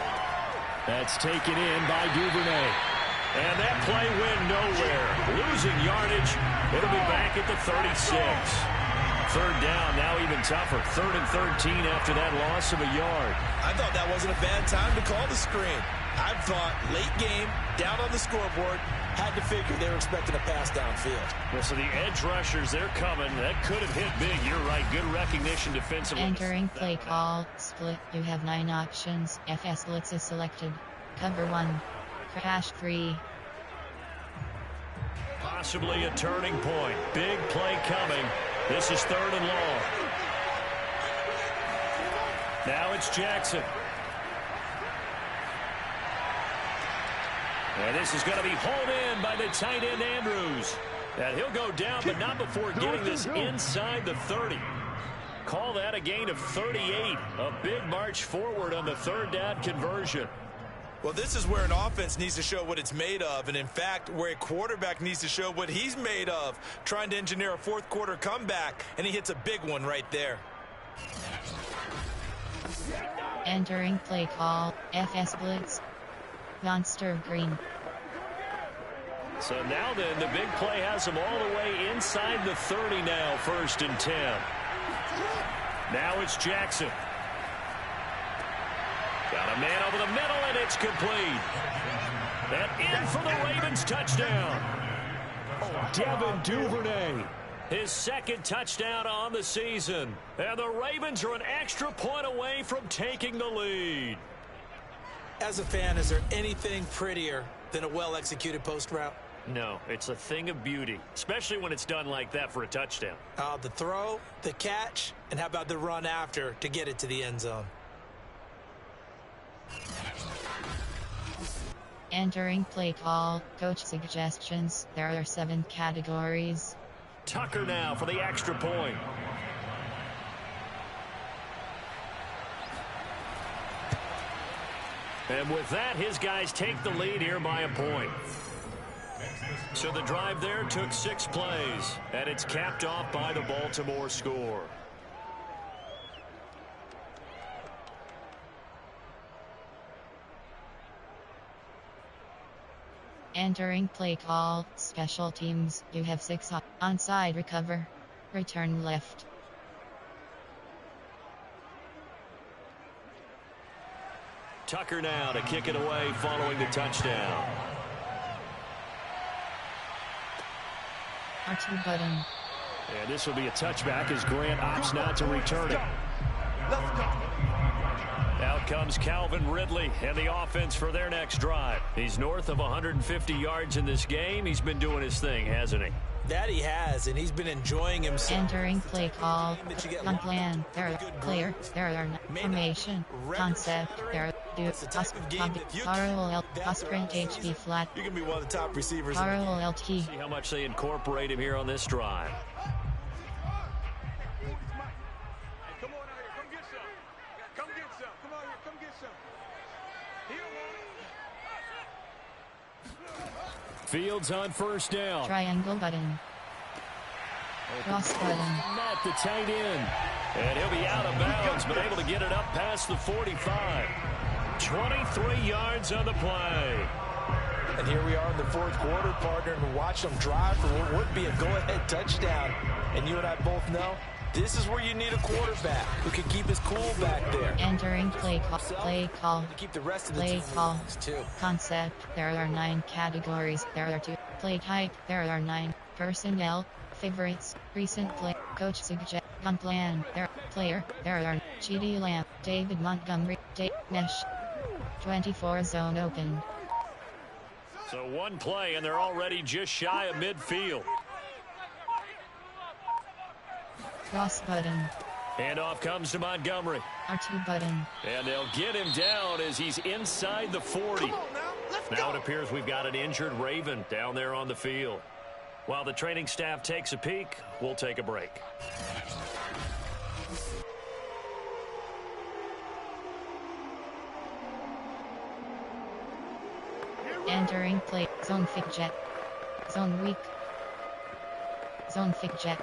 That's taken in by Duvernay. And that play went nowhere. Losing yardage. It'll be back at the 36. Third down, now even tougher. 3rd and 13 after that loss of a yard. I thought that wasn't a bad time to call the screen. I thought late game, down on the scoreboard, had to figure they were expecting a pass downfield. Well, so the edge rushers, they're coming. That could have hit big. You're right. Good recognition defensively. Entering play call, split. You have 9 options. FS Blitz is selected. Cover 1. Crash 3. Possibly a turning point. Big play coming. This is 3rd and long. Now it's Jackson. And this is going to be hauled in by the tight end Andrews. And he'll go down, but not before getting this inside the 30. Call that a gain of 38. A big march forward on the 3rd down conversion. Well, this is where an offense needs to show what it's made of, and in fact, where a quarterback needs to show what he's made of, trying to engineer a 4th quarter comeback, and he hits a big one right there. Entering play call, FS Blitz. Monster Green. So now then, the big play has him all the way inside the 30 now, 1st and 10. Now it's Jackson. Got a man over the middle, and it's complete. And in for the Ravens touchdown. Devin Duvernay. His 2nd touchdown on the season. And the Ravens are an extra point away from taking the lead. As a fan, is there anything prettier than a well-executed post route? No, it's a thing of beauty, especially when it's done like that for a touchdown. The throw, the catch, and how about the run after to get it to the end zone? Entering play call, coach suggestions. There are 7 categories. Tucker now for the extra point. And with that, his guys take the lead here by a point. So the drive there took 6 plays, and it's capped off by the Baltimore score. Entering play call, special teams. You have 6 onside recover. Return left. Tucker now to kick it away following the touchdown. R2 button. And this will be a touchback as Grant opts not to return it. Out comes Calvin Ridley and the offense for their next drive. He's north of 150 yards in this game. He's been doing his thing, hasn't he? That he has, and he's been enjoying himself. Entering play call, on plan. There are clear. There are formation, concept. There are sprint HB flat. You can be one of the top receivers. LT. See how much they incorporate him here on this drive. Fields on 1st down. Triangle button. Cross button. Not the tight end. And he'll be out of bounds, but able to get it up past the 45. 23 yards on the play. And here we are in the 4th quarter, partner, and watch them drive for what would be a go-ahead touchdown. And you and I both know this is where you need a quarterback who can keep his cool back there. Entering play call. Play call. To keep the rest of the Play call. too. Concept. There are 9 categories. There are 2. Play type. There are 9. Personnel. Favorites. Recent play. Coach suggest. Gun plan. There. Player. There are GD Lamb. David Montgomery. Mesh. 24 zone open. So one play, and they're already just shy of midfield. Cross button. Handoff comes to Montgomery. R2 button. And they'll get him down as he's inside the 40. Now it appears we've got an injured Raven down there on the field. While the training staff takes a peek, we'll take a break. Entering play. Zone fake jet. Zone weak. Zone fake jet.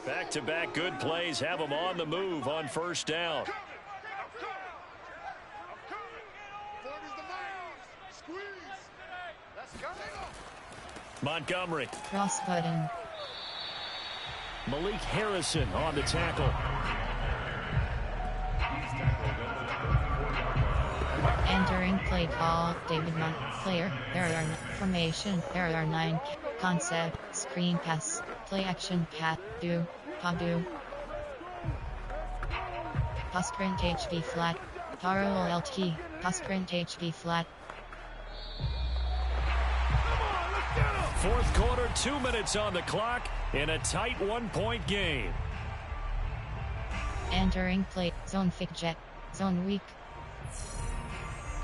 Back-to-back good plays have them on the move on first down. Montgomery. Cross button. Malik Harrison on the tackle. Entering play call. David Mont. Player. Error. Formation. Error 9. Concept. Screen pass. Play action. Pat. Do. Padu. Pass print HB flat. Taro LT. Pass print HB flat. Fourth quarter, 2 minutes on the clock in a tight 1-point game. Entering play. Zone fake jet. Zone weak.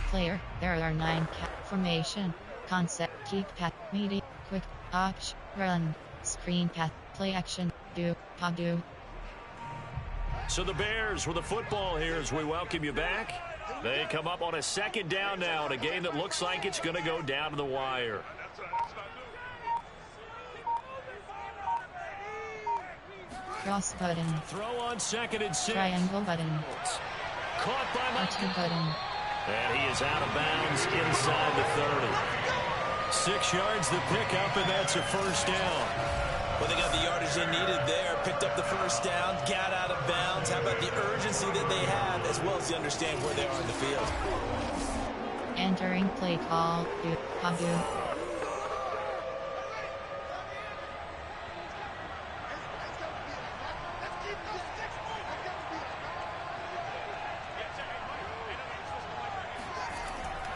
Player. There are 9. Formation. Concept. Keep path. Media. Quick. Option. Run. Screen path. Play action. Do. Padu. So the Bears with the football here as we welcome you back. They come up on a second down now in a game that looks like it's going to go down to the wire. Cross button. Throw on 2nd and 6. Triangle button. Caught by R2 button. And he is out of bounds inside the 30. 6 yards the pickup, and that's a first down. Well, they got the yardage they needed there, picked up the first down, got out of bounds. How about the urgency that they have, as well as they understand where they are in the field? Entering play call. Do. Padu.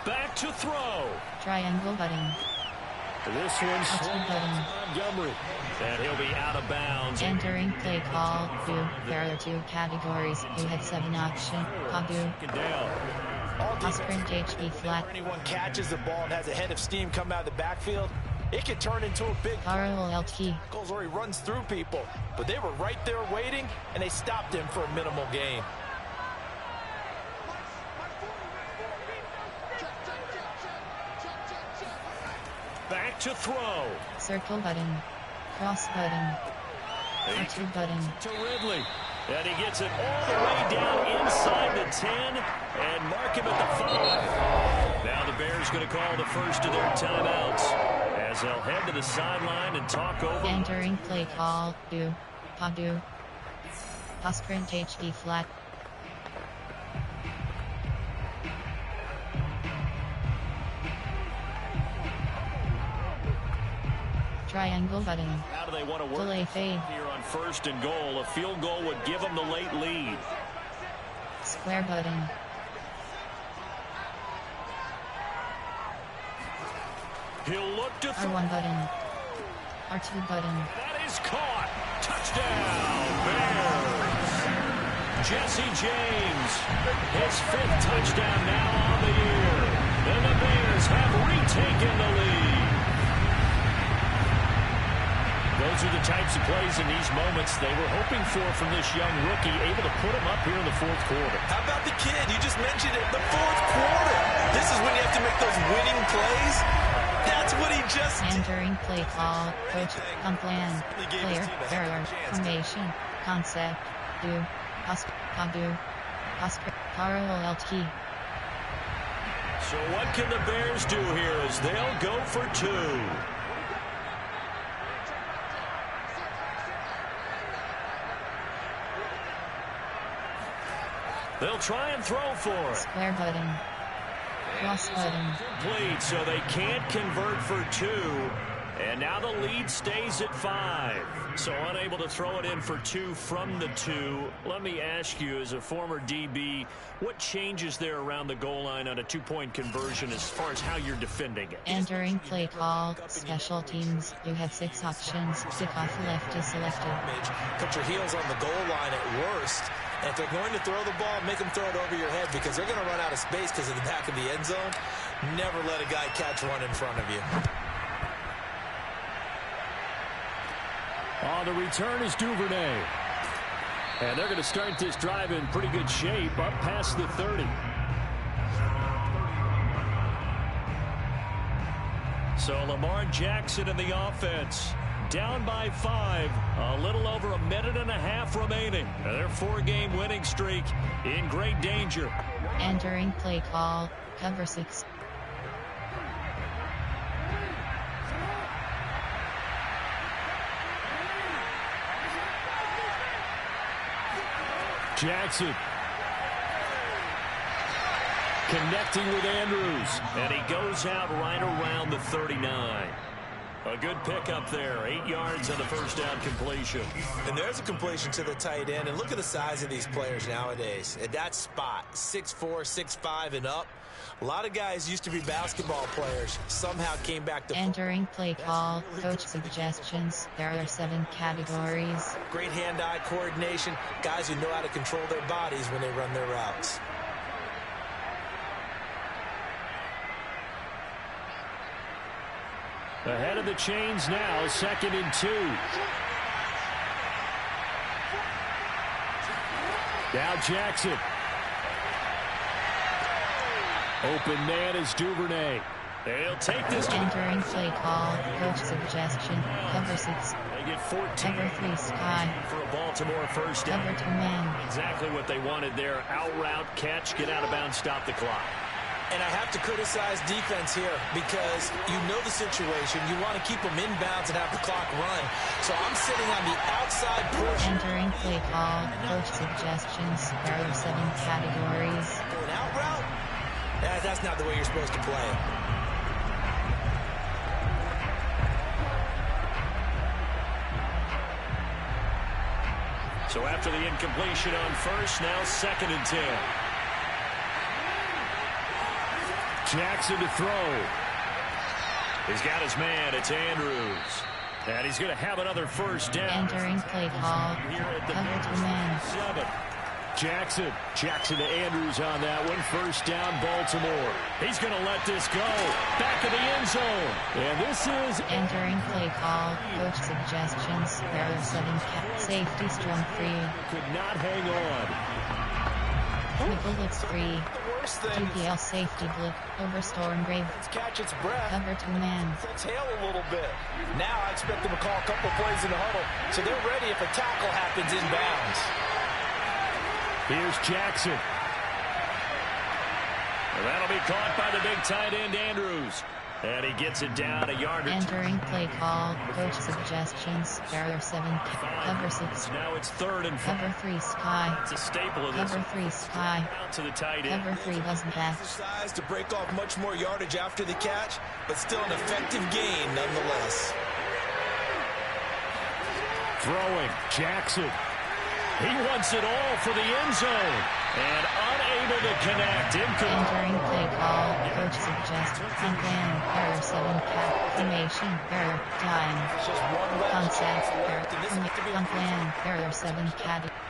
Back to throw. Triangle button. This one's R2 button. Montgomery. And he'll be out of bounds. Entering play call. Do. There are 2 categories. You had 7 option. Padu. Down. All Pass defense, print HB flat. anyone catches the ball and has a head of steam come out of the backfield, it can turn into a big Taro LT. goals where he runs through people. But they were right there waiting, and they stopped him for a minimal gain. Back to throw. Circle button. Cross button. R2 button. To Ridley. And he gets it all the way down inside the 10 and mark him at the 5. Now the Bears going to call the first of their timeouts as they'll head to the sideline and talk over. Entering play call. Do. Padu. Pass print HD flat. Triangle button. How do they want to work Delay fade. here on 1st and goal? A field goal would give them the late lead. Square button. He'll look to throw. R1 button. R2 button. That is caught. Touchdown, Bears. Jesse James, his 5th touchdown now on the year. And the Bears have retaken the lead. Those are the types of plays in these moments they were hoping for from this young rookie, able to put him up here in the 4th quarter. How about the kid? You just mentioned it. The 4th quarter. This is when you have to make those winning plays. That's what he just did. Entering play call. Coach. Plan. Player. Error. Formation. Concept. Do. Padu. Taro LT. So what can the Bears do here as they'll go for 2? They'll try and throw for it. Square button. Cross button. Complete, so they can't convert for 2. And now the lead stays at 5. So unable to throw it in for 2 from the 2. Let me ask you, as a former DB, what changes there around the goal line on a 2-point conversion as far as how you're defending it? Entering play call, special teams. You have 6 options. Kickoff left is selected. Put your heels on the goal line at worst. And if they're going to throw the ball, make them throw it over your head because they're going to run out of space because of the back of the end zone. Never let a guy catch one in front of you. On the return is Duvernay. And they're going to start this drive in pretty good shape up past the 30. So Lamar Jackson in the offense. Down by 5. A little over a minute and a half remaining. Their 4-game winning streak in great danger. Entering play call, cover 6. Jackson connecting with Andrews, and he goes out right around the 39. A good pickup there, 8 yards on the first down completion. And there's a completion to the tight end, and look at the size of these players nowadays. At that spot, 6'4", 6'5", and up. A lot of guys used to be basketball players, somehow came back to... Entering play call, coach suggestions. There are 7 categories. Great hand-eye coordination, guys who know how to control their bodies when they run their routes. Ahead of the chains now, 2nd and 2. Now Jackson. Open man is Duvernay. They'll take this. Entering play call, coach suggestion, cover 6. They get 14. Cover 3 sky. For a Baltimore first down. Cover 2 man. Exactly what they wanted there. Out route, catch, get out of bounds, stop the clock. And I have to criticize defense here because you know the situation. You want to keep them inbounds and have the clock run. So I'm sitting on the outside portion. Entering play call, coach suggestions. There are 7 categories. Going out route? That's not the way you're supposed to play it. So after the incompletion on first, now 2nd and 10. Jackson to throw. He's got his man. It's Andrews. And he's going to have another first down. Entering play call, cover 2 man. 7. Jackson to Andrews on that one. First down, Baltimore. He's going to let this go. Back of the end zone. And this is... Entering play call, coach suggestions. There are 7 safety strong free. Could not hang on. The bullet's free. 2PL safety blip over Storm Grave. Let's catch its breath. Cover 2 man. Exhale a little bit. Now I expect them to call a couple plays in the huddle so they're ready if a tackle happens inbounds. Here's Jackson. And that'll be caught by the big tight end, Andrews. And he gets it down a yard or 2. Entering play call, coach suggestions. There are 7 cover 6. Now it's 3rd and 5. Cover 3 sky. It's a staple of this. Cover 3 sky. Out to the tight end. Cover 3 doesn't catch. Size to break off much more yardage after the catch, but still an effective gain nonetheless. Throwing, Jackson. He wants it all for the end zone. And unable to connect. Entering play call, coach suggests punt land. There are 7 formation. Error. Time. Concept. Error. Punt land. There are 7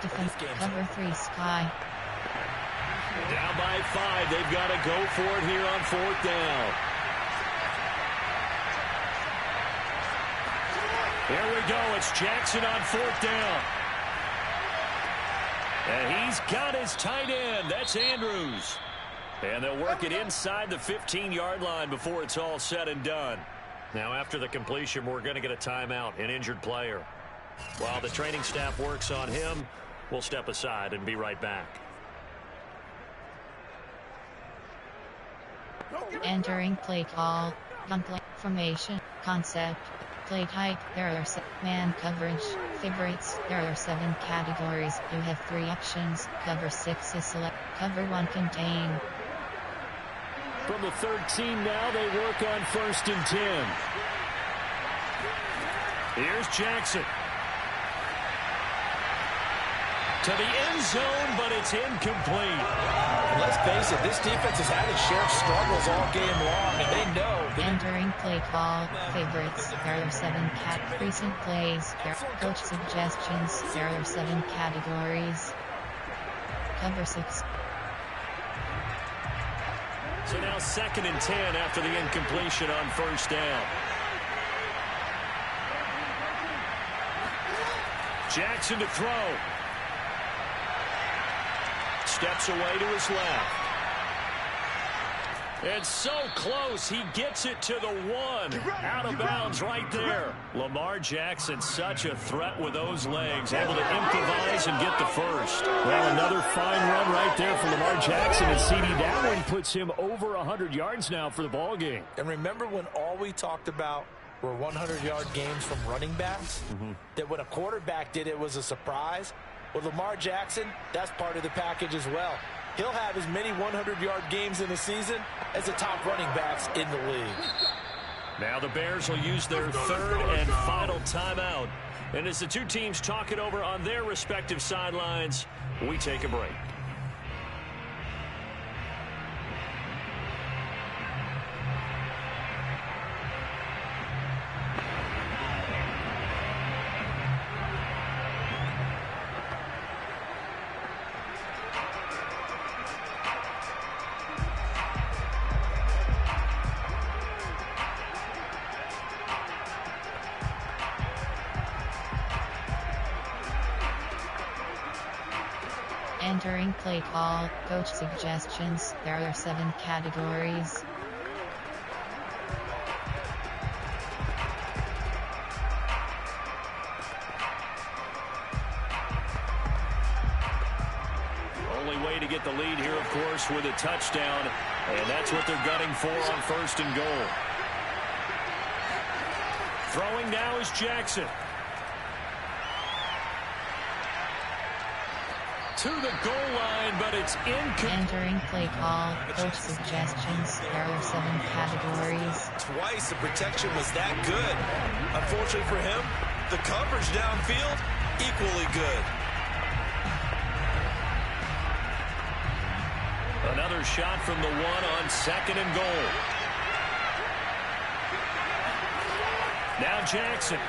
defense. Cover 3 sky. Down by 5. They've got to go for it here on 4th down. Here we go. It's Jackson on 4th down. And he's got his tight end. That's Andrews. And they'll work it inside the 15-yard line before it's all said and done. Now, after the completion, we're going to get a timeout, an injured player. While the training staff works on him, we'll step aside and be right back. Entering play call, formation, concept. Play type, there are man coverage, favorites, there are 7 categories, you have 3 options, cover 6 is select, cover 1 contain. From the 13 now, they work on 1st and 10. Here's Jackson. To the end zone, but it's incomplete. Let's face it, this defense has had its share of struggles all game long, and they know. Entering play call, favorites, there are 7 recent plays, coach suggestions, there are 7 categories. Cover 6. So now 2nd and 10 after the incompletion on first down. Jackson to throw. Steps away to his left. And so close, he gets it to the 1. Out of bounds right there. Lamar Jackson, such a threat with those legs. Able to improvise and get the first. Well, another fine run right there for Lamar Jackson. And CD, that one puts him over 100 yards now for the ball game. And remember when all we talked about were 100-yard games from running backs? That when a quarterback did it was a surprise? With Lamar Jackson, that's part of the package as well. He'll have as many 100-yard games in the season as the top running backs in the league. Now the Bears will use their 3rd and final timeout. And as the two teams talk it over on their respective sidelines, we take a break. Entering play call, coach suggestions, there are 7 categories. Only way to get the lead here, of course, with a touchdown. And that's what they're gunning for on 1st and goal. Throwing now is Jackson. To the goal line, but it's incomplete. Entering play call, coach suggestions, there are 7 categories. Twice the protection was that good. Unfortunately for him, the coverage downfield, equally good. Another shot from the 1 on 2nd and goal. Now Jackson.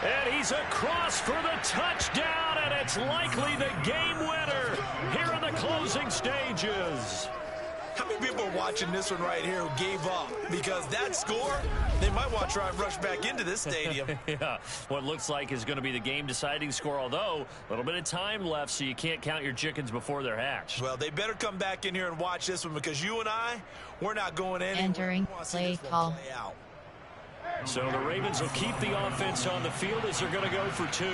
And he's across for the touchdown, and it's likely the game winner here in the closing stages. How many people are watching this one right here who gave up? Because that score, they might want to try and rush back into this stadium. Yeah, what looks like is going to be the game-deciding score, although a little bit of time left, so you can't count your chickens before they're hatched. Well, they better come back in here and watch this one, because you and I, we're not going anywhere. Entering play call. So the Ravens will keep the offense on the field as they're going to go for 2.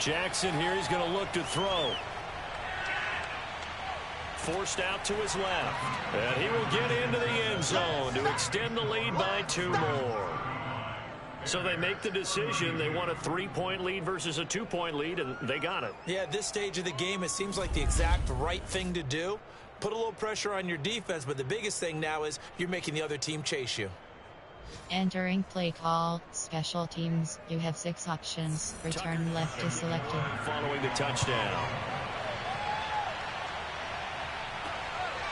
Jackson here, he's going to look to throw. Forced out to his left. And he will get into the end zone to extend the lead by 2 more. So they make the decision. They want a 3-point lead versus a 2-point lead, and they got it. Yeah, at this stage of the game, it seems like the exact right thing to do. Put a little pressure on your defense, but the biggest thing now is you're making the other team chase you. Entering play call, special teams, you have 6 options. Return left is selected. Following the touchdown.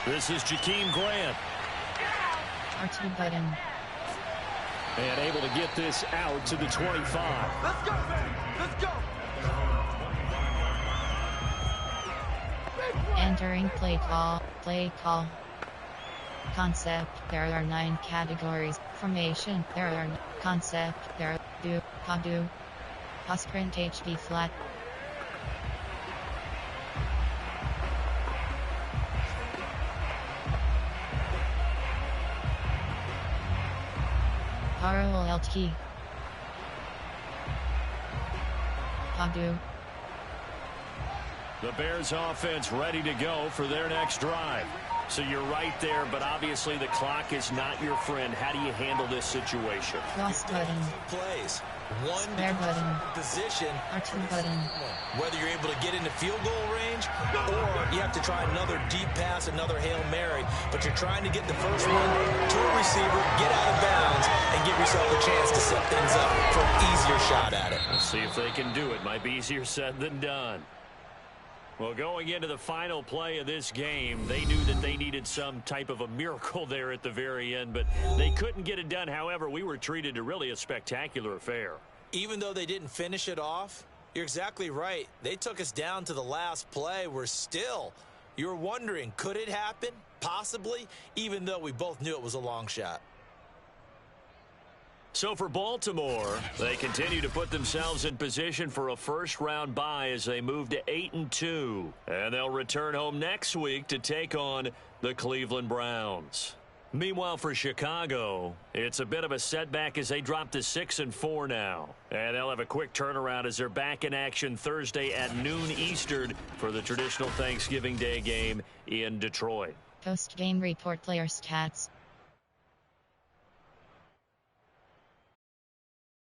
This is Jakeem Grant. R2 button. And able to get this out to the 25. Let's go, baby. Let's go. Entering play call, concept, there are 9 categories. Formation, there are concept, there are do, pa-do, pa-sprint HB flat. Parallel LT. Pa-do. The Bears offense ready to go for their next drive. So you're right there, but obviously the clock is not your friend. How do you handle this situation? Lost button. Plays. One Spare button. position. R2 button. Whether you're able to get into field goal range or you have to try another deep pass, another Hail Mary, but you're trying to get the first one to a receiver, get out of bounds, and give yourself a chance to set things up for an easier shot at it. We'll see if they can do it. Might be easier said than done. Well, going into the final play of this game, they knew that they needed some type of a miracle there at the very end, but they couldn't get it done. However, we were treated to really a spectacular affair. Even though they didn't finish it off, you're exactly right. They took us down to the last play. You're wondering, could it happen? Possibly, even though we both knew it was a long shot. So for Baltimore, they continue to put themselves in position for a first-round bye as they move to 8-2. And they'll return home next week to take on the Cleveland Browns. Meanwhile, for Chicago, it's a bit of a setback as they drop to 6-4 now. And they'll have a quick turnaround as they're back in action Thursday at noon Eastern for the traditional Thanksgiving Day game in Detroit. Post-game report player stats.